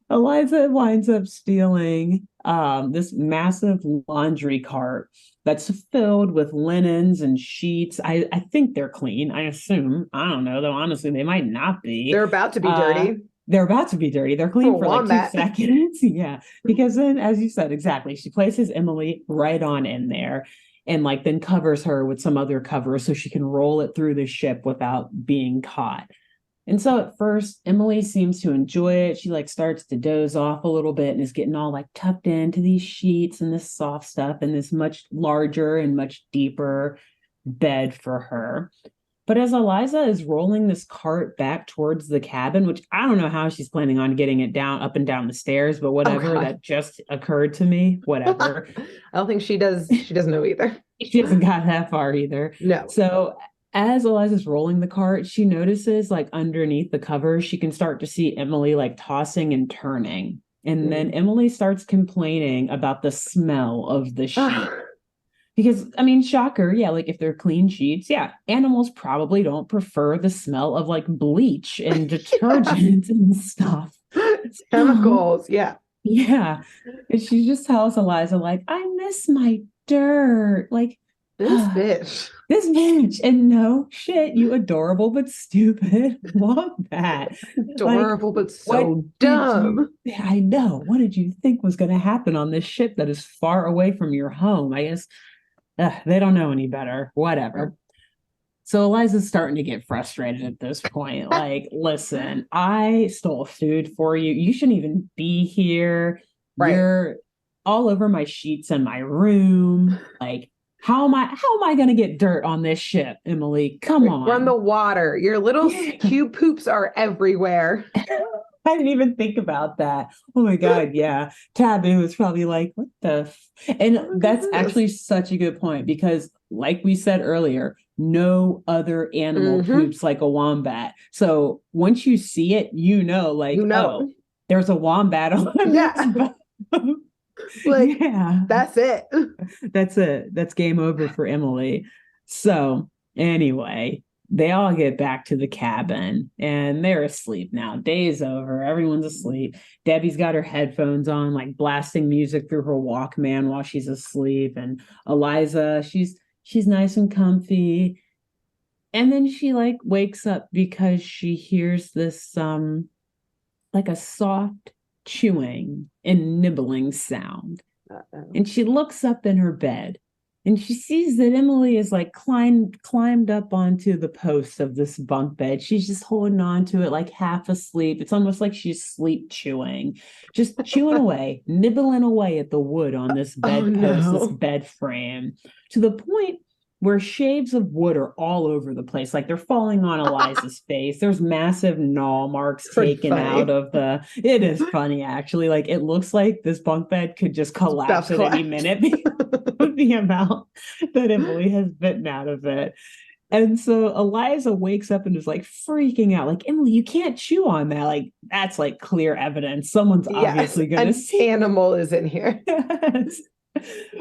Eliza winds up stealing this massive laundry cart that's filled with linens and sheets. I think they're clean. I assume. I don't know, though. Honestly, they might not be. They're about to be dirty. They're about to be dirty. They're clean for like 2 seconds. Yeah. Because then, as you said, exactly, she places Emily right on in there. and like then covers her with some other cover so she can roll it through the ship without being caught. And so at first, Emily seems to enjoy it. She like starts to doze off a little bit and is getting all like tucked into these sheets and this soft stuff and this much larger and much deeper bed for her. But as Eliza is rolling this cart back towards the cabin, which I don't know how she's planning on getting it down up and down the stairs, but whatever, that just occurred to me, whatever. I don't think she does. She doesn't know either. She hasn't got that far either. No. So as Eliza's rolling the cart, she notices like underneath the cover, she can start to see Emily like tossing and turning. And then Emily starts complaining about the smell of the sheet. Because, I mean, shocker, yeah, like if they're clean sheets, yeah, animals probably don't prefer the smell of like bleach and detergent and stuff. Chemicals, yeah. Yeah. And she just tells Eliza, like, I miss my dirt. Like, this bitch. This bitch. And no shit, you adorable but stupid wombat. Adorable but so dumb. I know. What did you think was going to happen on this ship that is far away from your home? I guess they don't know any better. Whatever. So Eliza's starting to get frustrated at this point. Like, listen, I stole food for you. You shouldn't even be here. Right. You're all over my sheets in my room. Like, how am I going to get dirt on this ship, Emily? Come on. We're on the water. Your little cute poops are everywhere. I didn't even think about that. Oh my God, yeah. Taboo is probably like, what the And that's actually such a good point because like we said earlier, no other animal poops like a wombat. So once you see it, like, oh, there's a wombat on this. Like, that's it. That's it. That's game over for Emily. So anyway, they all get back to the cabin and they're asleep now. Day's over. Everyone's asleep. Debbie's got her headphones on, like blasting music through her Walkman while she's asleep. And Eliza, she's nice and comfy. And then she like wakes up because she hears this like a soft chewing and nibbling sound. And she looks up in her bed and she sees that Emily is like climbed up onto the post of this bunk bed. She's just holding on to it like half asleep. It's almost like she's sleep chewing, just chewing away, nibbling away at the wood on this bedpost, this bed frame, to the point where shaves of wood are all over the place. Like they're falling on Eliza's face. There's massive gnaw marks taken out of it is funny actually. Like it looks like this bunk bed could just collapse at any minute with the amount that Emily has bitten out of it. And so Eliza wakes up and is like freaking out. Like, Emily, you can't chew on that. Like, that's like clear evidence. Someone's obviously going to see. Animal is in here. Yes.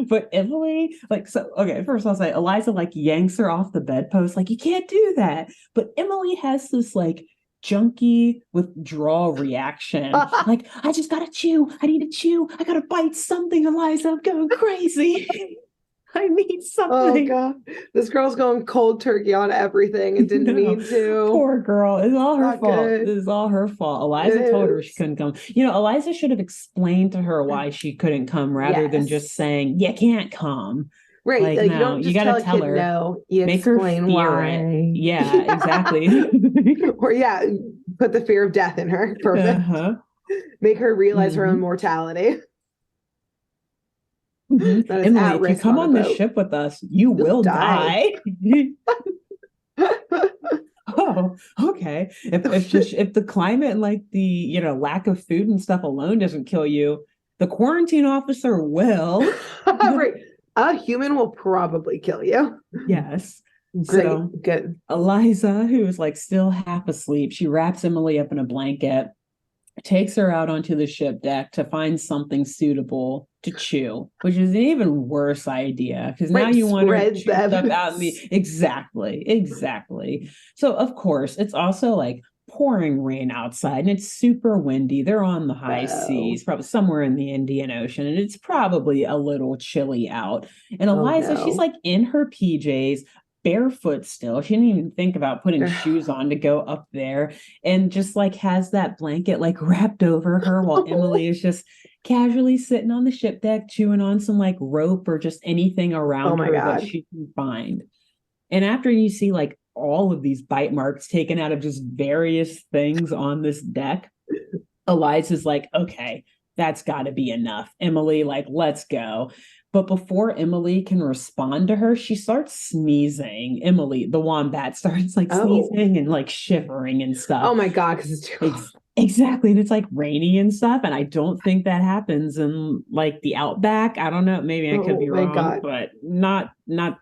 But Emily, first I'll say Eliza like yanks her off the bedpost, like, you can't do that. But Emily has this like junky withdrawal reaction. Like, I just gotta chew. I need to chew. I gotta bite something, Eliza. I'm going crazy. I need something. Oh God. This girl's going cold turkey on everything and didn't mean to. Poor girl. It's all her fault. It is all her fault. Eliza told her she couldn't come. Eliza should have explained to her why she couldn't come rather than just saying, you can't come. Right. Like, no, you don't just gotta tell her. No, you make explain her fear why. It. Yeah, exactly. Or put the fear of death in her. Perfect. Make her realize her own mortality. Emily, if you come on this ship with us, you will die. Oh, okay. If the climate and like the lack of food and stuff alone doesn't kill you, the quarantine officer will. Right. A human will probably kill you. Yes. Great. So, good. Eliza, who is like still half asleep, she wraps Emily up in a blanket, takes her out onto the ship deck to find something suitable to chew, which is an even worse idea because now you want to chew stuff out in the exactly. So of course it's also like pouring rain outside and it's super windy. They're on the high seas, probably somewhere in the Indian Ocean, and it's probably a little chilly out. And Eliza, she's like in her PJs, barefoot still. She didn't even think about putting shoes on to go up there, and just like has that blanket like wrapped over her while Emily is just casually sitting on the ship deck, chewing on some like rope or just anything around her that she can find. And after you see like all of these bite marks taken out of just various things on this deck, Eliza's like, okay, that's got to be enough. Emily, like, let's go. But before Emily can respond to her, she starts sneezing. Emily, the wombat, starts like sneezing and like shivering and stuff. Oh my God, because it's too hot. Exactly. And it's like rainy and stuff. And I don't think that happens in like the outback. I don't know. Maybe I could be wrong, but not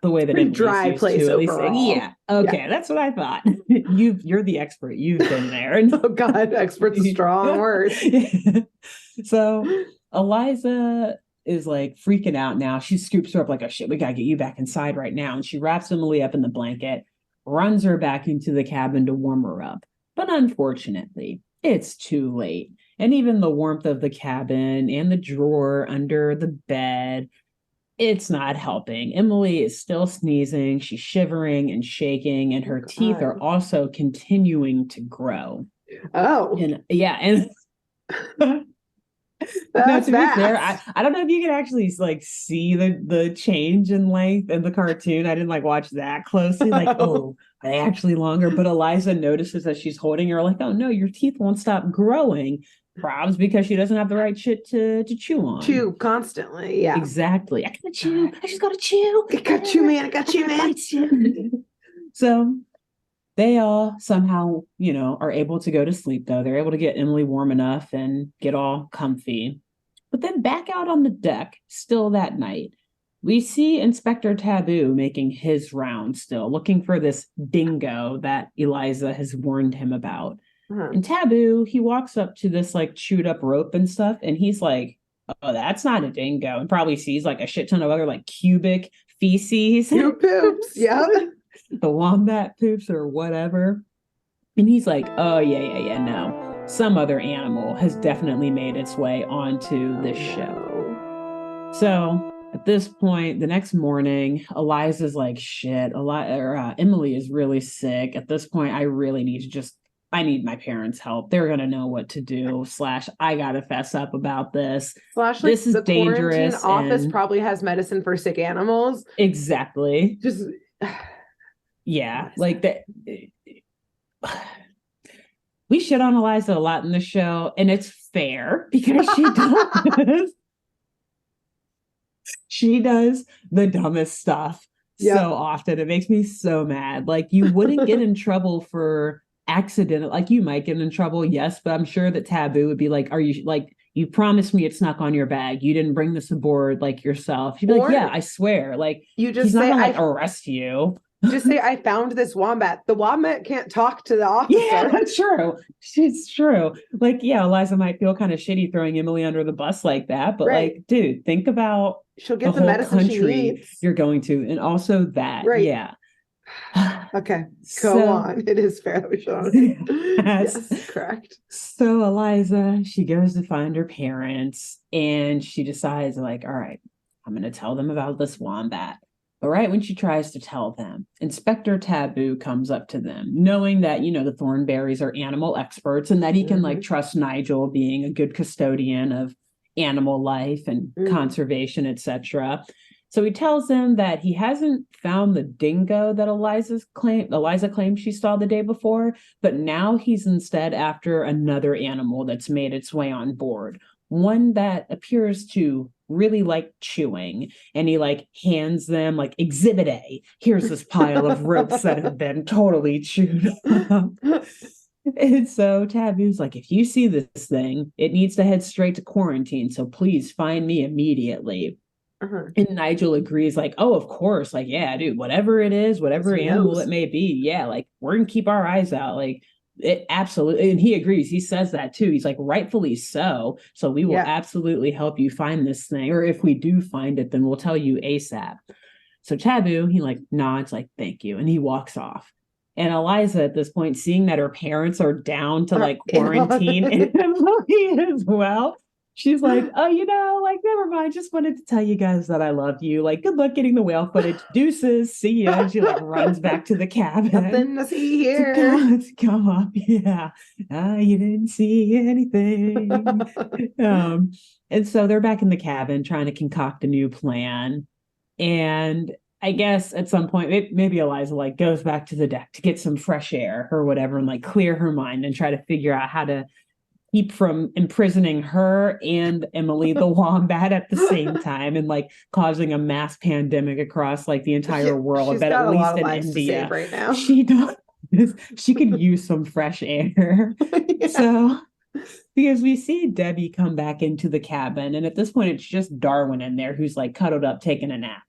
the way that pretty dry place to, overall. Yeah. Okay. Yeah. That's what I thought. You're the expert. You've been there. Oh God, expert's a strong word. So Eliza is like freaking out now. She scoops her up like, oh shit, we gotta get you back inside right now. And she wraps Emily up in the blanket, runs her back into the cabin to warm her up. But unfortunately, it's too late. And even the warmth of the cabin and the drawer under the bed, it's not helping. Emily is still sneezing. She's shivering and shaking, and her teeth are also continuing to grow. Oh. And yeah, and no, to be fair, I don't know if you can actually like see the change in length in the cartoon. I didn't like watch that closely. Like, oh, are they actually longer? But Eliza notices that she's holding her like, oh no, your teeth won't stop growing. Probs because she doesn't have the right shit to chew on. Chew constantly, yeah. Exactly. I gotta chew. I just gotta chew. I got you, man. I got you, man. So they all somehow, are able to go to sleep, though. They're able to get Emily warm enough and get all comfy. But then back out on the deck, still that night, we see Inspector Taboo making his round still, looking for this dingo that Eliza has warned him about. Uh-huh. And Taboo, he walks up to this like chewed up rope and stuff, and he's like, oh, that's not a dingo. And probably sees like a shit ton of other like cubic feces. Poops, yeah. The wombat poops or whatever. And he's like, oh, yeah, no. Some other animal has definitely made its way onto this show. So at this point, the next morning, Eliza's like, shit, Emily is really sick. At this point, I really need to I need my parents' help. They're going to know what to do. / I got to fess up about this. / this is the dangerous. Quarantine office probably has medicine for sick animals. Exactly. Just... Yeah, like that. We shit on Eliza a lot in the show, and it's fair because she does the dumbest stuff so often. It makes me so mad. Like, you wouldn't get in trouble for accidental, like you might get in trouble, yes, but I'm sure that Taboo would be like, are you like, you promised me it snuck on your bag, you didn't bring this aboard like yourself. You'd be like, yeah, I swear. Like, you just he's not gonna like arrest you. Just say, I found this wombat. The wombat can't talk to the officer. Yeah, that's true. It's true. Like, yeah, Eliza might feel kind of shitty throwing Emily under the bus like that, but like, dude, think about she'll get the medicine she needs. You're going to, and also that, yeah. Okay, go on. It is fair that we should. Yes, correct. So Eliza, she goes to find her parents, and she decides, like, all right, I'm going to tell them about this wombat. But right when she tries to tell them, Inspector Taboo comes up to them, knowing that, the Thornberrys are animal experts and that he can like trust Nigel being a good custodian of animal life and conservation, etc. So he tells them that he hasn't found the dingo that Eliza claimed she saw the day before, but now he's instead after another animal that's made its way on board. One that appears to really like chewing, and he like hands them like Exhibit A. Here's this pile of ropes that have been totally chewed up. And so Taboo's like, if you see this thing, it needs to head straight to quarantine. So please find me immediately. And Nigel agrees, like, oh, of course, like, yeah, dude, whatever it is, whatever animal it may be, yeah, like, we're gonna keep our eyes out, like. It absolutely, and he agrees. He says that too. He's like, rightfully so. So we will absolutely help you find this thing. Or if we do find it, then we'll tell you ASAP. So Taboo, he like nods, like, thank you. And he walks off. And Eliza at this point, seeing that her parents are down to like quarantine Emily as well, she's like, oh, like, never mind. Just wanted to tell you guys that I love you. Like, good luck getting the whale footage. Deuces. See ya. And she like runs back to the cabin. Nothing to see here. To come up. Yeah. You didn't see anything. And so they're back in the cabin trying to concoct a new plan. And I guess at some point, maybe Eliza like goes back to the deck to get some fresh air or whatever and like clear her mind and try to figure out how to keep from imprisoning her and Emily the wombat at the same time and like causing a mass pandemic across like the entire world. She's But got at a least lot of in lives India, to save right now. she does. She could use some fresh air. Yeah. So because we see Debbie come back into the cabin, and at this point it's just Darwin in there who's like cuddled up taking a nap.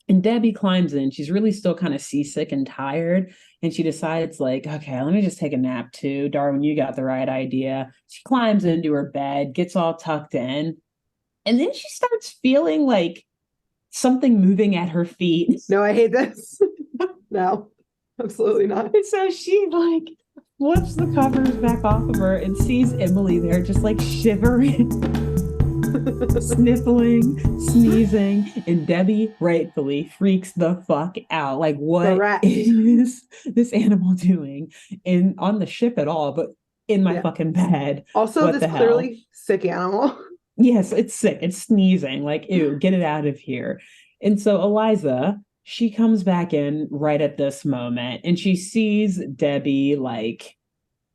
And Debbie climbs in. She's really still kind of seasick and tired. And she decides, like, okay, let me just take a nap too. Darwin, you got the right idea. She climbs into her bed, gets all tucked in. And then she starts feeling like something moving at her feet. No, I hate this. No, absolutely not. And so she like flips the covers back off of her and sees Emily there just like shivering. Sniffling, sneezing, and Debbie rightfully freaks the fuck out. Like, what is this animal doing on the ship at all, but in my fucking bed? Also, this clearly sick animal. Yes, it's sick. It's sneezing. Like, ew, get it out of here. And so Eliza, she comes back in right at this moment and she sees Debbie like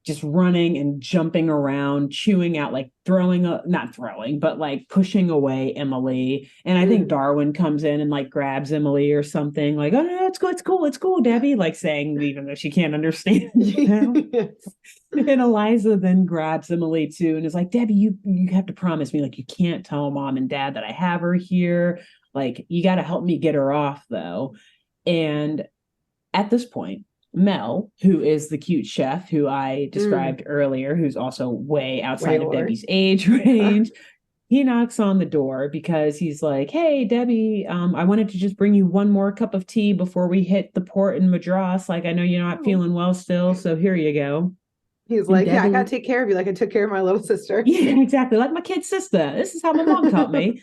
just running and jumping around, chewing out, like not throwing, but like pushing away Emily. And I think Darwin comes in and like grabs Emily or something like, oh, no, it's cool, Debbie, like saying, even though she can't understand. Yes. And Eliza then grabs Emily too and is like, Debbie, you have to promise me, like, you can't tell mom and dad that I have her here. Like, you got to help me get her off though. And at this point, Mel, who is the cute chef who I described earlier, who's also way outside of Debbie's age range, he knocks on the door because he's like, hey, Debbie, I wanted to just bring you one more cup of tea before we hit the port in Madras. Like, I know you're not feeling well still, so here you go. He's like, Debbie, I got to take care of you like I took care of my little sister. Yeah, exactly. Like my kid sister. This is how my mom taught me.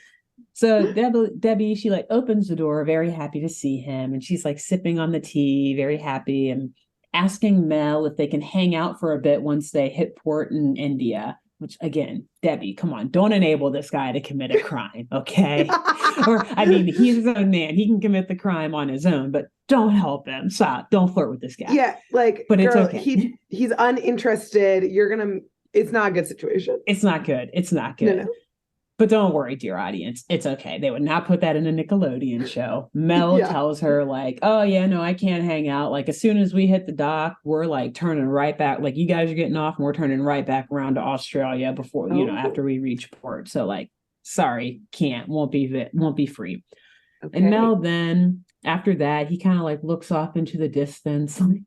So Debbie, she like opens the door, very happy to see him. And she's like sipping on the tea, very happy, and asking Mel if they can hang out for a bit once they hit port in India. Which again, Debbie, come on, don't enable this guy to commit a crime, okay? Or, I mean, he's his own man. He can commit the crime on his own, but don't help him. Stop. Don't flirt with this guy. Yeah, like, but girl, it's okay. He's uninterested. It's not a good situation. It's not good. No. But don't worry, dear audience. It's okay. They would not put that in a Nickelodeon show. Mel tells her like, oh yeah, no, I can't hang out. Like as soon as we hit the dock, we're like turning right back. Like you guys are getting off and we're turning right back around to Australia before, after we reach port. So like, sorry, won't be free. Okay. And Mel then after that, he kind of like looks off into the distance. Like,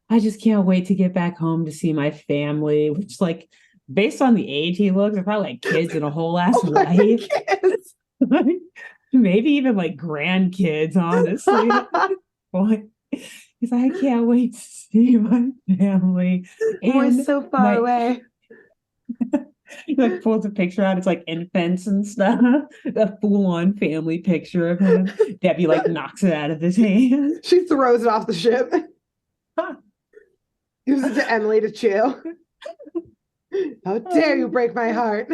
I just can't wait to get back home to see my family, which like, based on the age he looks, they're probably like kids in a whole ass life. Maybe even like grandkids, honestly. He's like, I can't wait to see my family. And we're so far away. He like pulls a picture out. It's like infants and stuff. A full-on family picture of him. Debbie like knocks it out of his hand. She throws it off the ship. Gives it to Emily to chew. How dare you break my heart?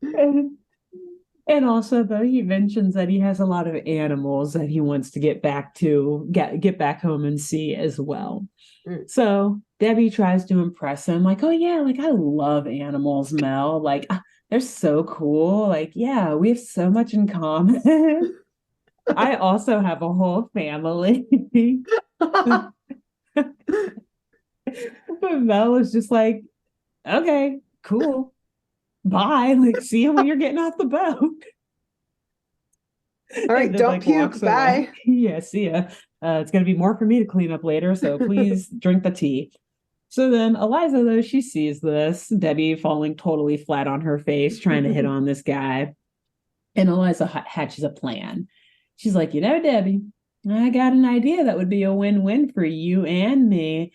And also, though, he mentions that he has a lot of animals that he wants to get back home and see as well. So Debbie tries to impress him, like, oh yeah, like I love animals, Mel. Like they're so cool. Like, yeah, we have so much in common. I also have a whole family. But Mel is just like, okay, cool. Bye. Like, see you when you're getting off the boat. All right, don't like, puke. Bye. Yeah, see ya. It's going to be more for me to clean up later, so please drink the tea. So then Eliza, though, she sees this, Debbie falling totally flat on her face, trying to hit on this guy. And Eliza hatches a plan. She's like, Debbie, I got an idea that would be a win-win for you and me.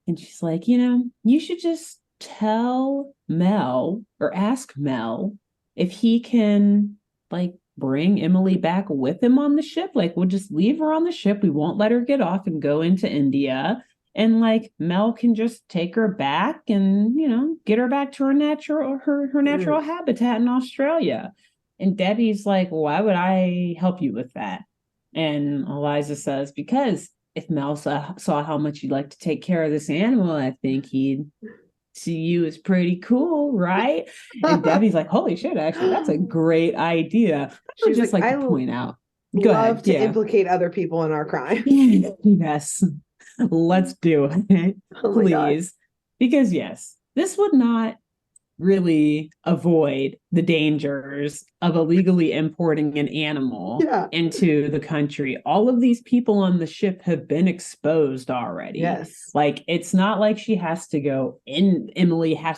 And she's like, you should just tell Mel or ask Mel if he can like bring Emily back with him on the ship. Like we'll just leave her on the ship. We won't let her get off and go into India. And like Mel can just take her back and, get her back to her natural habitat in Australia. And Debbie's like, why would I help you with that? And Eliza says, because if Mel saw how much you'd like to take care of this animal, I think he'd see you as pretty cool, right? And Debbie's like, holy shit, actually, that's a great idea. She's just like to point out. Go love ahead. To implicate other people in our crime. Yes. Let's do it. Please. Because yes, this would not really avoid the dangers of illegally importing an animal into the country. All of these people on the ship have been exposed already. Yes. Like, it's not like Emily has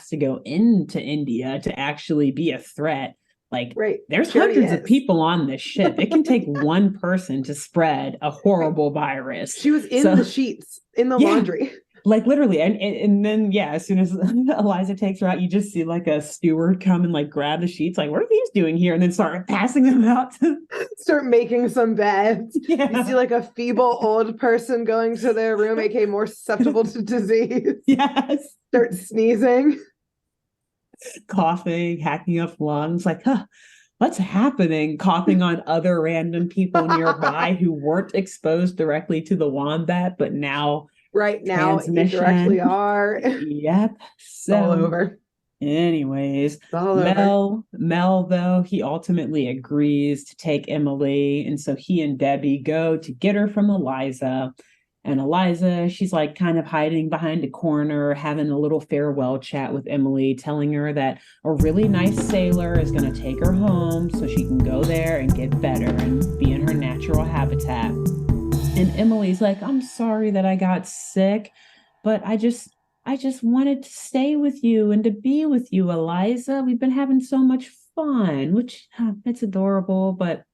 to go into India to actually be a threat. Like, there's hundreds of people on this ship. It can take one person to spread a horrible virus. She was in the sheets, in the laundry. Like literally, and then as soon as Eliza takes her out, you just see like a steward come and like grab the sheets, like, what are these doing here? And then start passing them out. Start making some beds. Yeah. You see like a feeble old person going to their room, aka more susceptible to disease. Yes. Start sneezing. Coughing, hacking up lungs, like, what's happening? Coughing on other random people nearby who weren't exposed directly to the wombat, but now you directly are. Yep. So all over. Anyways, Mel though, he ultimately agrees to take Emily, and so he and Debbie go to get her from Eliza. And Eliza, she's like kind of hiding behind a corner, having a little farewell chat with Emily, telling her that a really nice sailor is going to take her home so she can go there and get better and be in her natural habitat. And Emily's like, I'm sorry that I got sick, but I just wanted to stay with you and to be with you, Eliza. We've been having so much fun, which it's adorable, but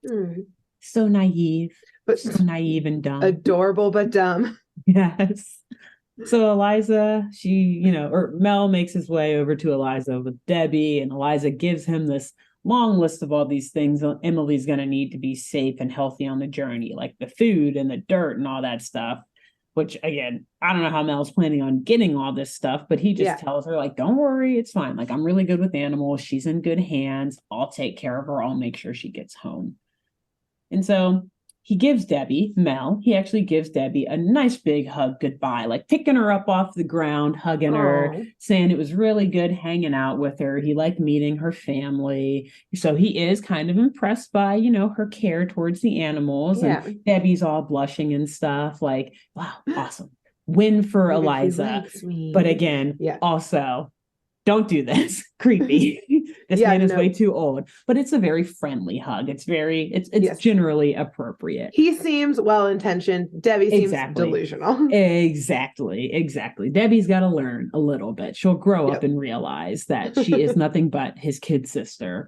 so naive. So naive and dumb. Adorable but dumb. Yes. So Eliza, or Mel makes his way over to Eliza with Debbie, and Eliza gives him this long list of all these things Emily's going to need to be safe and healthy on the journey, like the food and the dirt and all that stuff, which again, I don't know how Mel's planning on getting all this stuff, but he just tells her, like, don't worry, it's fine. Like, I'm really good with animals. She's in good hands. I'll take care of her. I'll make sure she gets home. And so he gives Mel a nice big hug goodbye, like picking her up off the ground, hugging her, saying it was really good hanging out with her. He liked meeting her family. So he is kind of impressed by, her care towards the animals. Yeah. And Debbie's all blushing and stuff, like, wow, awesome. Win for Eliza. But again, also, don't do this. Creepy. This man is way too old. But it's a very friendly hug. It's generally appropriate. He seems well-intentioned. Debbie seems delusional. Exactly. Debbie's got to learn a little bit. She'll grow up and realize that she is nothing but his kid sister.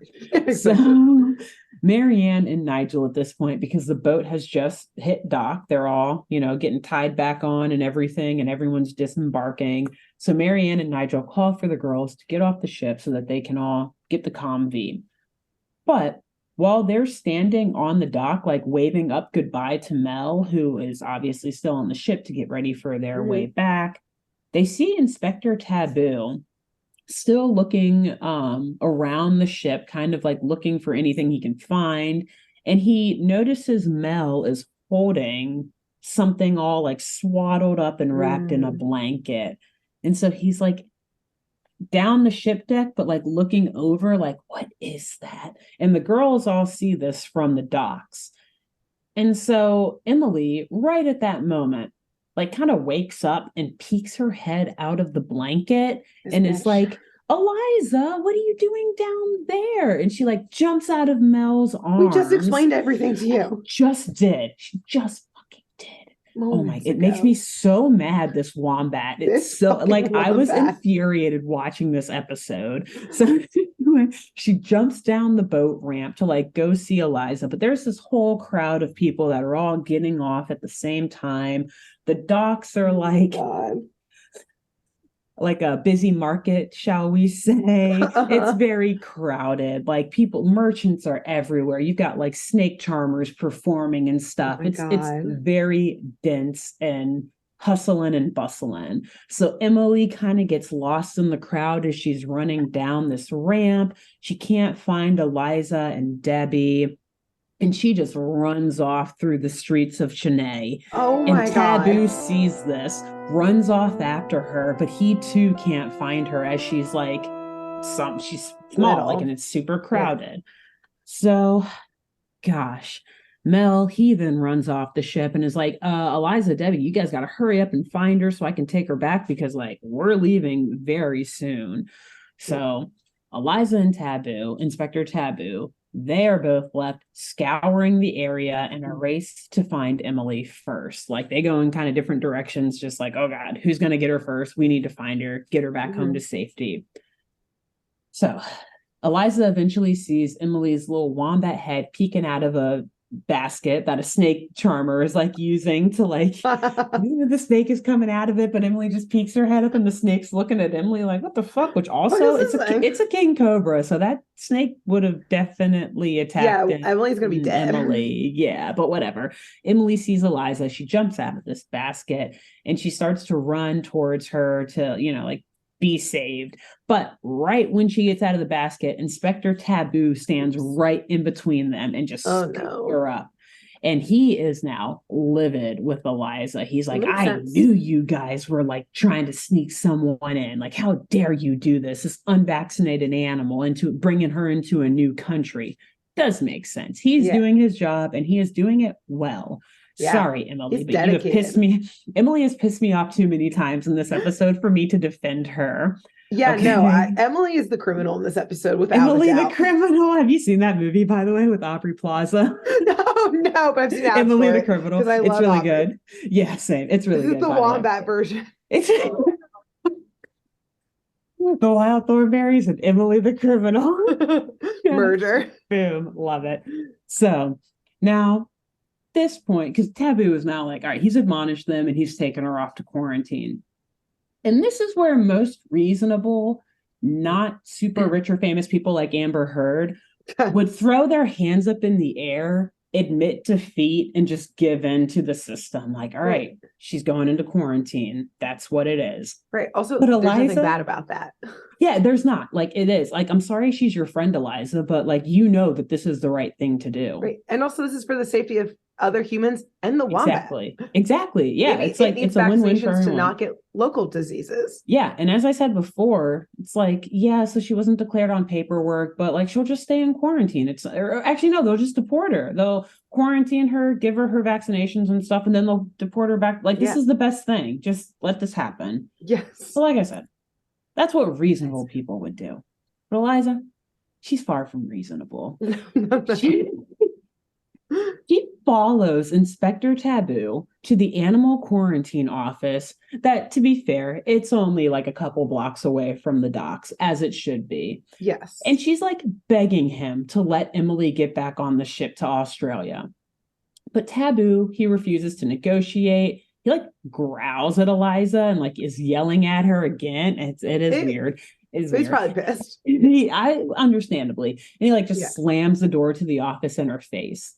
So Marianne and Nigel at this point, because the boat has just hit dock, they're all, getting tied back on and everything, and everyone's disembarking. So Marianne and Nigel call for the girls to get off the ship so that they can all get the comm. But while they're standing on the dock, like waving up goodbye to Mel, who is obviously still on the ship to get ready for their way back, they see Inspector Taboo still looking around the ship, kind of like looking for anything he can find. And he notices Mel is holding something all like swaddled up and wrapped in a blanket. And so he's like down the ship deck, but like looking over, like, what is that? And the girls all see this from the docks. And so Emily, right at that moment, like kind of wakes up and peeks her head out of the blanket and is like, Eliza, what are you doing down there? And she like jumps out of Mel's arms. We just explained everything to you. She just fucking did. Oh my, it makes me so mad, this wombat. It's so like wombat. I was infuriated watching this episode. So she jumps down the boat ramp to like go see Eliza, but there's this whole crowd of people that are all getting off at the same time. The docks are like a busy market, shall we say. It's very crowded. Like merchants are everywhere. You've got like snake charmers performing and stuff. It's very dense and hustling and bustling. So Emily kind of gets lost in the crowd as she's running down this ramp. She can't find Eliza and Debbie. And she just runs off through the streets of Chennai. Oh and my Taboo God. sees this, runs off after her, but he too can't find her as she's like she's small, like, and it's super crowded. Yeah. So, gosh, Mel, he then runs off the ship and is like, Eliza, Debbie, you guys got to hurry up and find her so I can take her back because, like, we're leaving very soon. So Eliza and Taboo, Inspector Taboo, they are both left scouring the area in a race to find Emily first. Like, they go in kind of different directions, just like, oh God, who's going to get her first? We need to find her, get her back home to safety. So Eliza eventually sees Emily's little wombat head peeking out of a basket that a snake charmer is like using to like the snake is coming out of it, but Emily just peeks her head up and the snake's looking at Emily like, what the fuck? Which also it's a king cobra, so that snake would have definitely attacked Emily's gonna be dead. Emily, but whatever. Emily sees Eliza, she jumps out of this basket and she starts to run towards her to, like, be saved. But right when she gets out of the basket, Inspector Taboo stands right in between them and just scoops her up. And he is now livid with Eliza. He's like, I knew you guys were like trying to sneak someone in. Like, how dare you do this unvaccinated animal into bringing her into a new country? Does make sense. He's doing his job and he is doing it well. Yeah. Sorry, Emily, but you have pissed me. Emily has pissed me off too many times in this episode for me to defend her. Yeah, okay. No, Emily is the criminal in this episode without Emily a doubt. The criminal. Have you seen that movie, by the way, with Aubrey Plaza? No, but I've seen Emily the criminal. It's really Aubrey. Good. Yeah, same. It's really good. This is the wombat version. It's the Wild Thornberrys and Emily the criminal. Merger. Boom. Love it. So now, this point, because Taboo is now like, all right, he's admonished them and he's taken her off to quarantine. And this is where most reasonable, not super rich or famous people like Amber Heard would throw their hands up in the air, admit defeat, and just give in to the system. Like, all right, she's going into quarantine. That's what it is. Right. Also, but there's Eliza, nothing bad about that. Yeah, there's not. Like, it is. Like, I'm sorry she's your friend, Eliza, but like, that this is the right thing to do. Right. And also, this is for the safety of other humans and the wombat. Exactly. Yeah. It's like, it's a win-win for everyone. To not get local diseases. Yeah. And as I said before, it's like, so she wasn't declared on paperwork, but like, she'll just stay in quarantine. They'll just deport her. They'll quarantine her, give her vaccinations and stuff, and then they'll deport her back. Like, this is the best thing. Just let this happen. Yes. So like I said, that's what reasonable people would do. But Eliza, she's far from reasonable. She follows Inspector Taboo to the animal quarantine office that, to be fair, it's only like a couple blocks away from the docks, as it should be. Yes. And she's like begging him to let Emily get back on the ship to Australia. But Taboo, he refuses to negotiate. He like growls at Eliza and like is yelling at her again. It is weird. He's probably pissed. Understandably. And he like just slams the door to the office in her face.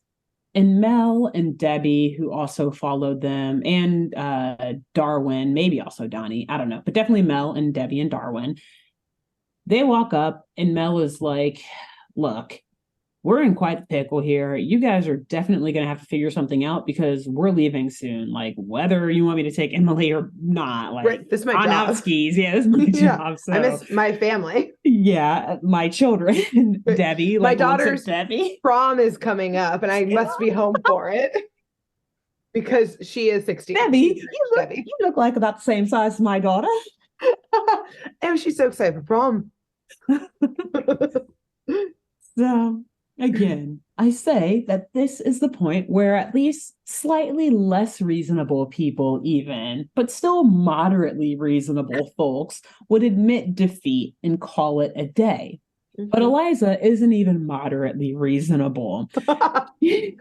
And Mel and Debbie, who also followed them, and Darwin, maybe also Donnie, I don't know, but definitely Mel and Debbie and Darwin, they walk up and Mel is like, look, we're in quite the pickle here. You guys are definitely going to have to figure something out because we're leaving soon. Like, whether you want me to take Emily or not, like, this is my job. Skis. Yeah, this is my job. So. I miss my family. Yeah, my children. Debbie. My daughter's Debbie. prom is coming up and I must be home for it. Because she is 16. Debbie, you look like about the same size as my daughter. And she's so excited for prom. So, again, I say that this is the point where at least slightly less reasonable people even, but still moderately reasonable folks would admit defeat and call it a day. Mm-hmm. But Eliza isn't even moderately reasonable. She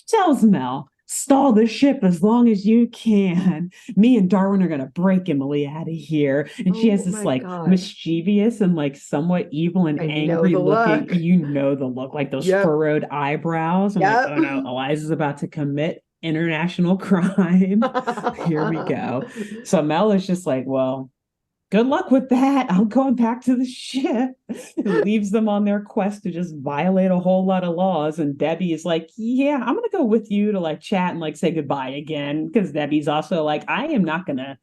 tells Mel, stall the ship as long as you can. Me and Darwin are going to break Emily out of here. And she has this like mischievous and like somewhat evil and angry looking. You know the look, like those furrowed eyebrows. I'm like, oh no, Eliza's about to commit international crime. Here we go. So Mel is just like, well, good luck with that. I'm going back to the ship. Leaves them on their quest to just violate a whole lot of laws. And Debbie is like, yeah, I'm going to go with you to like chat and like say goodbye again. Because Debbie's also like, I am not going to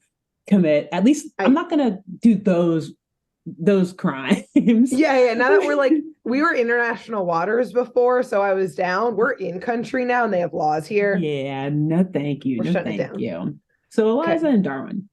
commit. At least I'm not going to do those crimes. Yeah. Now that we were international waters before, so I was down. We're in country now and they have laws here. Yeah, no thank you. No thank you. So Eliza and Darwin,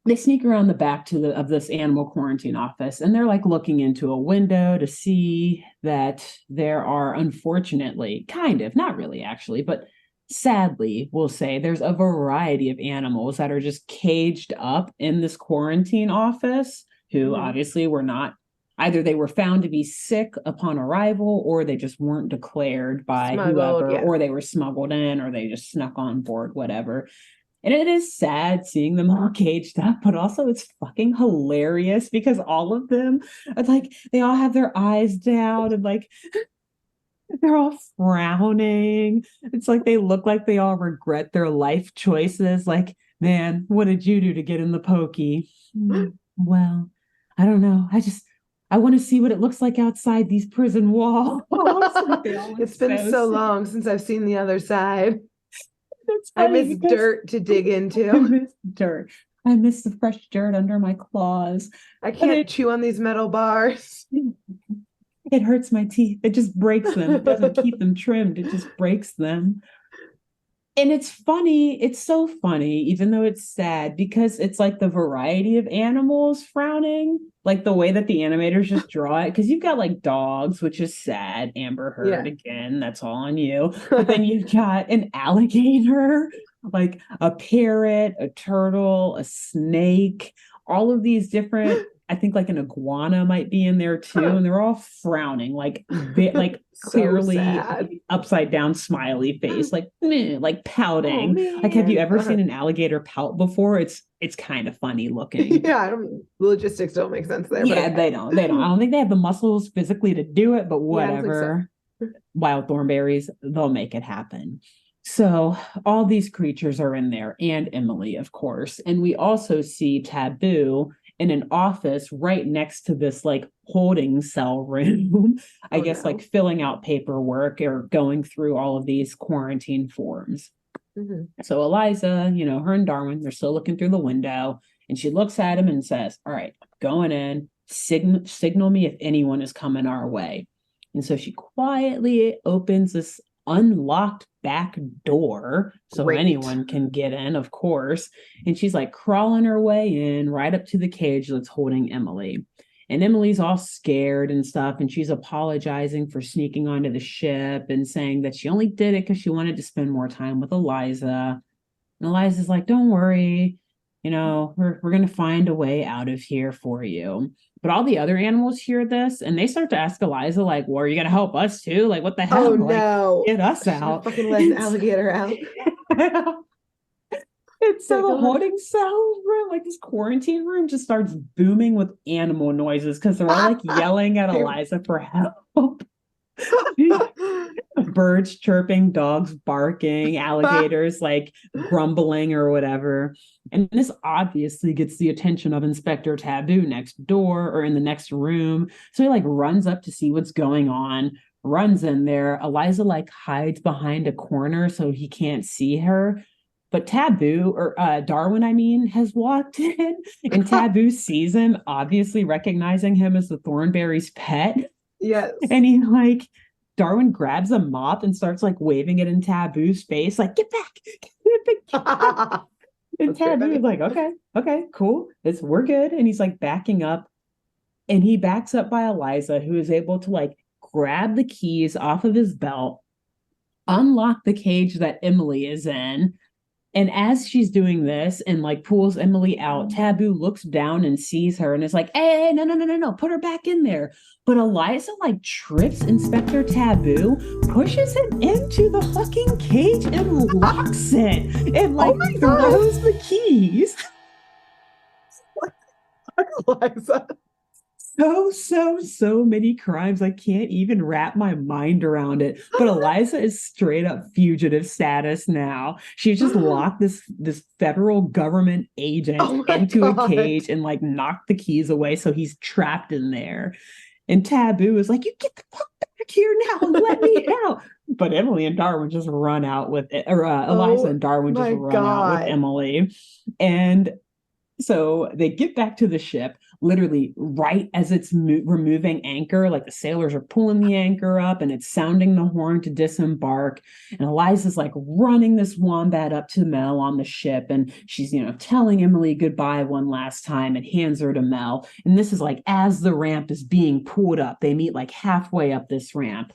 they sneak around the back of this animal quarantine office, and they're like looking into a window to see that there are, unfortunately, not really actually, but sadly, we'll say there's a variety of animals that are just caged up in this quarantine office who obviously were not, either they were found to be sick upon arrival, or they just weren't declared by whoever, or they were smuggled in, or they just snuck on board, whatever. And it is sad seeing them all caged up, but also it's fucking hilarious because all of them, it's like, they all have their eyes down and like, they're all frowning. It's like they look like they all regret their life choices. Like, man, what did you do to get in the pokey? Well, I don't know. I want to see what it looks like outside these prison walls. It's been so long since I've seen the other side. I miss dirt to dig into. I miss dirt. I miss the fresh dirt under my claws. I can't chew on these metal bars. It hurts my teeth. It just breaks them. It doesn't keep them trimmed. It just breaks them. And it's funny. It's so funny, even though it's sad, because it's like the variety of animals frowning, like the way that the animators just draw it. Because you've got like dogs, which is sad. Amber Heard again. That's all on you. But then you've got an alligator, like a parrot, a turtle, a snake, all of these different. I think like an iguana might be in there too, and they're all frowning, like clearly upside down smiley face, like pouting. Like, have you ever seen an alligator pout before? It's kind of funny looking. Yeah, logistics don't make sense there. Yeah, they don't. I don't think they have the muscles physically to do it, but whatever. Yeah, Wild Thornberrys, they'll make it happen. So all these creatures are in there, and Emily, of course, and we also see Taboo in an office right next to this like holding cell room, I guess like filling out paperwork or going through all of these quarantine forms. So Eliza, her and Darwin, they're still looking through the window, and she looks at him and says, all right, going in, signal me if anyone is coming our way. And so she quietly opens this unlocked back door so anyone can get in, of course. And she's like crawling her way in right up to the cage that's holding Emily. And Emily's all scared and stuff, and she's apologizing for sneaking onto the ship and saying that she only did it because she wanted to spend more time with Eliza. And Eliza's like, don't worry, we're going to find a way out of here for you. But all the other animals hear this, and they start to ask Eliza, like, well, are you going to help us too? Like, what the hell? Oh, no. Get us out. Fucking let an alligator out. And so the holding cell room, like this quarantine room, just starts booming with animal noises because they're all like yelling at Eliza for help. Birds chirping, dogs barking, alligators like grumbling or whatever. And this obviously gets the attention of Inspector Taboo next door or in the next room. So he like runs up to see what's going on, runs in there. Eliza like hides behind a corner so he can't see her. But Taboo, or Darwin, has walked in, and Taboo sees him, obviously recognizing him as the Thornberrys' pet. Yes. And Darwin grabs a mop and starts like waving it in Taboo's face, like, get back. Get back. And Taboo's like, okay, cool. We're good. And he's like backing up, and he backs up by Eliza, who is able to like grab the keys off of his belt, unlock the cage that Emily is in. And as she's doing this and like pulls Emily out, Taboo looks down and sees her and is like, hey, no, put her back in there. But Eliza like trips Inspector Taboo, pushes him into the fucking cage and locks it and like throws the keys. Eliza. so many crimes. I can't even wrap my mind around it. But Eliza is straight up fugitive status now. She's just locked this federal government agent into a cage and like knocked the keys away, so he's trapped in there. And Taboo is like, you get the fuck back here now and let me out. But Emily and Darwin just run out with it, or Eliza and Darwin just run out with Emily. And so they get back to the ship, literally right as it's removing anchor, like the sailors are pulling the anchor up and it's sounding the horn to disembark. And Eliza's like running this wombat up to Mel on the ship. And she's, telling Emily goodbye one last time and hands her to Mel. And this is like as the ramp is being pulled up, they meet like halfway up this ramp.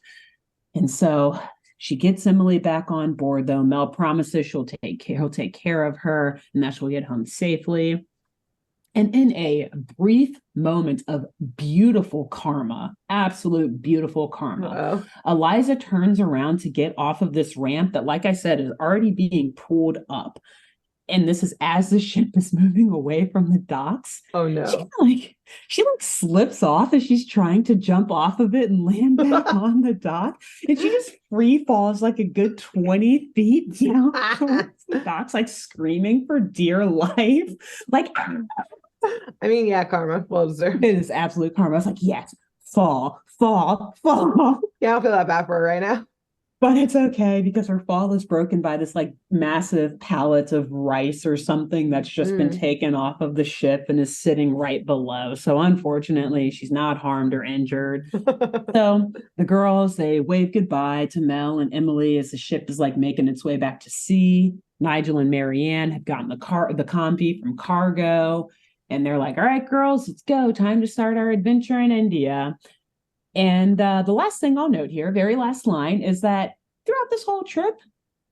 And so she gets Emily back on board, though. Mel promises he'll take care of her and that she'll get home safely. And in a brief moment of beautiful karma, absolute beautiful karma, Eliza turns around to get off of this ramp that, like I said, is already being pulled up. And this is as the ship is moving away from the docks. Oh no. She slips off as she's trying to jump off of it and land back on the dock. And she just free falls like a good 20 feet down towards the docks, like screaming for dear life. Like, I mean, yeah, karma. Well deserved. It is absolute karma. I was like, yes, fall. Yeah, I don't feel that bad for her right now. But it's okay because her fall is broken by this like massive pallet of rice or something that's just been taken off of the ship and is sitting right below. So unfortunately, she's not harmed or injured. So the girls, they wave goodbye to Mel and Emily as the ship is like making its way back to sea. Nigel and Marianne have gotten the combi from cargo. And they're like, all right, girls, let's go. Time to start our adventure in India. And the last thing I'll note here, very last line, is that throughout this whole trip,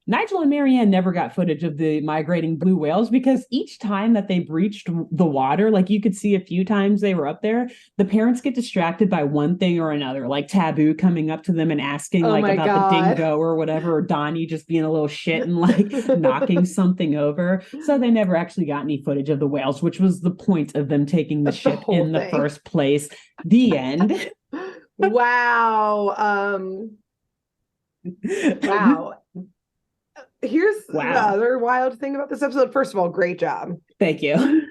Nigel and Marianne never got footage of the migrating blue whales because each time that they breached the water, like you could see a few times they were up there, the parents get distracted by one thing or another, like Taboo coming up to them and asking about the dingo or whatever, or Donnie just being a little shit and like knocking something over. So they never actually got any footage of the whales, which was the point of them taking the ship in the first place. The end. Wow. Wow. Here's the other wild thing about this episode. First of all, great job. Thank you.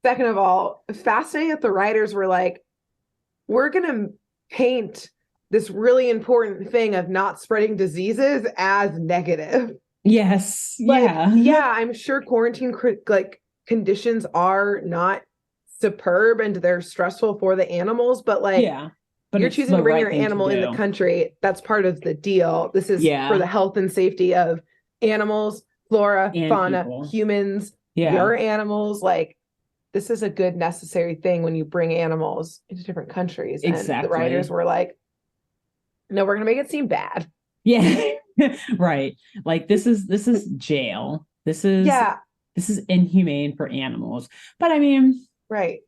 Second of all, fascinating that the writers were like, we're going to paint this really important thing of not spreading diseases as negative. Yes. Yeah, I'm sure quarantine conditions are not superb and they're stressful for the animals, but but you're choosing to bring your animal in the country. That's part of the deal. This is for the health and safety of animals, flora, and fauna, people. Humans, your animals. Like, this is a good, necessary thing when you bring animals into different countries. Exactly. And the writers were like, no, we're going to make it seem bad. Yeah. Right. Like, this is jail. This is inhumane for animals. But I mean, right.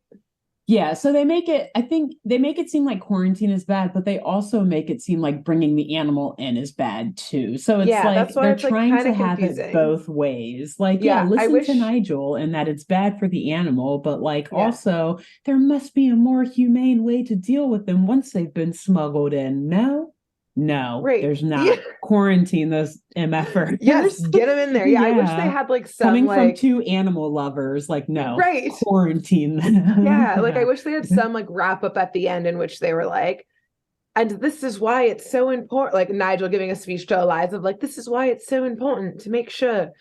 Yeah, so I think they make it seem like quarantine is bad, but they also make it seem like bringing the animal in is bad too. So it's like they're trying to have it both ways. Like, listen to Nigel and that it's bad for the animal, but also there must be a more humane way to deal with them once they've been smuggled in. No, there's not. Quarantine those MFers. Yes, get them in there. Yeah, I wish they had some coming from two animal lovers. Quarantine them. Yeah, I wish they had some wrap up at the end in which they were like, and this is why it's so important. Like Nigel giving a speech to Eliza of this is why it's so important to make sure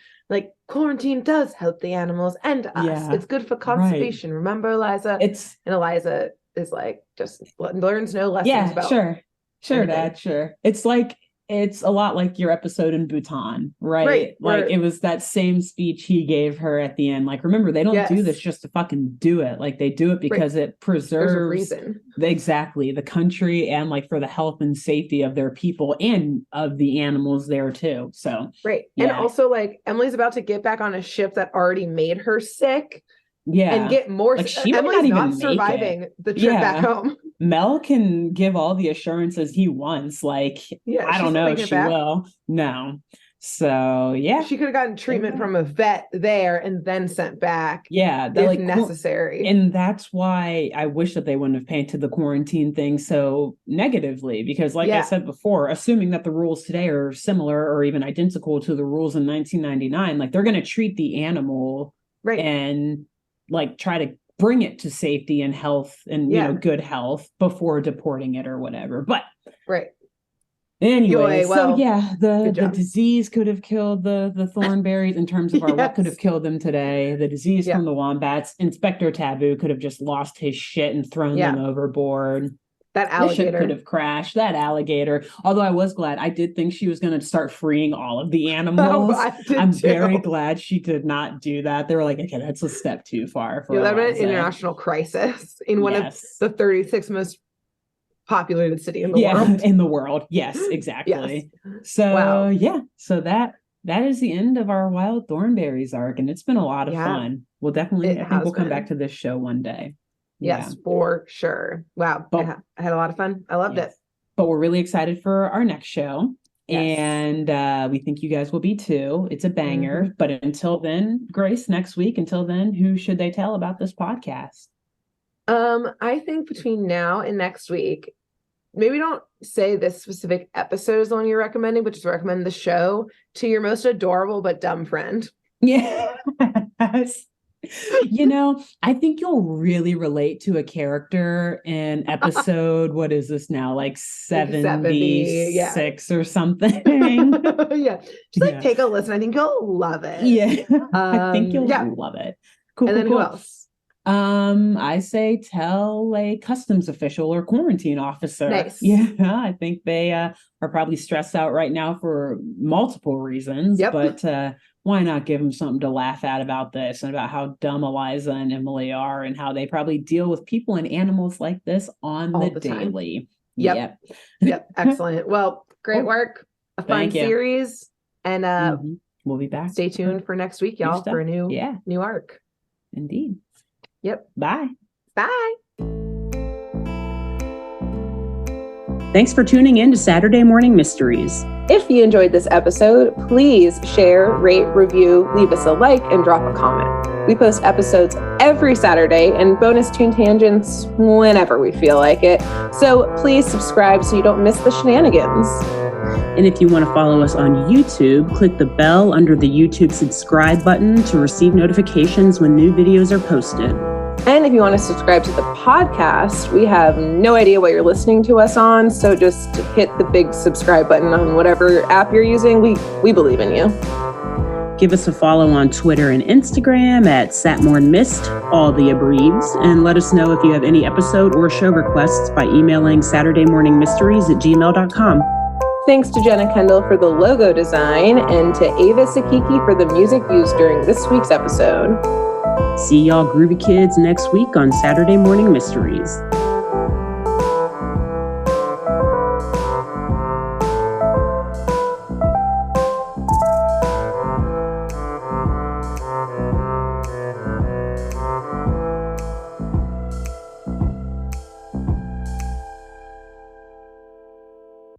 quarantine does help the animals and us. Yeah, it's good for conservation. Right. Remember, Eliza? And Eliza is just learns no lessons about. Sure, Dad, sure. It's a lot like your episode in Bhutan, right? It was that same speech he gave her at the end. Remember, they don't do this just to fucking do it. They do it because it preserves the country and for the health and safety of their people and of the animals there too. So and also Emily's about to get back on a ship that already made her sick. Yeah, and get more. Emily's not surviving the trip back home. Mel can give all the assurances he wants. I don't know if she will. No, So yeah, she could have gotten treatment from a vet there and then sent back. Yeah, if necessary. And that's why I wish that they wouldn't have painted the quarantine thing so negatively, because like I said before, assuming that the rules today are similar or even identical to the rules in 1999, like they're going to treat the animal and like try to bring it to safety and health and you know, good health before deporting it or whatever. But anyway, so yeah, the disease could have killed the Thornberrys in terms of what could have killed them today. The disease from the wombats. Inspector Taboo could have just lost his shit and thrown them overboard. That alligator could have crashed. That alligator. Although I was glad. I did think she was going to start freeing all of the animals. I'm very glad she did not do that. They were like, okay, that's a step too far. For that would be an international crisis in one of the 36 most populated city in the world. In the world. Yes, exactly. So so that is the end of our Wild Thornberrys arc, and it's been a lot of fun. We'll definitely, I think we'll come back to this show one day. Yes, for sure. Wow. I had a lot of fun. I loved it. But we're really excited for our next show. And we think you guys will be too. It's a banger. But until then, Grace, next week, until then, who should they tell about this podcast? I think between now and next week, maybe don't say this specific episode is the one you're recommending, but just recommend the show to your most adorable but dumb friend. Yes. You know, I think you'll really relate to a character in episode, what is this now? Like 76 or something. Just take a listen. I think you'll love it. I think you'll love it. Cool. And then who else? I say tell a customs official or quarantine officer. Nice. I think they are probably stressed out right now for multiple reasons. But why not give them something to laugh at about this and about how dumb Eliza and Emily are and how they probably deal with people and animals like this on the daily. Yep. Excellent. Well, great work. A fun series. And we'll be back. Stay tuned for next week, y'all, for a new arc. Indeed. Yep. Bye. Bye. Thanks for tuning in to Saturday Morning Mysteries. If you enjoyed this episode, please share, rate, review, leave us a like, and drop a comment. We post episodes every Saturday and bonus tune tangents whenever we feel like it. So please subscribe so you don't miss the shenanigans. And if you want to follow us on YouTube, click the bell under the YouTube subscribe button to receive notifications when new videos are posted. And if you want to subscribe to the podcast, we have no idea what you're listening to us on, so just hit the big subscribe button on whatever app you're using. We believe in you. Give us a follow on Twitter and Instagram at SatmornMist, all the abreves, and let us know if you have any episode or show requests by emailing SaturdayMorningMysteries@gmail.com. Thanks to Jenna Kendall for the logo design and to Ava Sakiki for the music used during this week's episode. See y'all groovy kids next week on Saturday Morning Mysteries.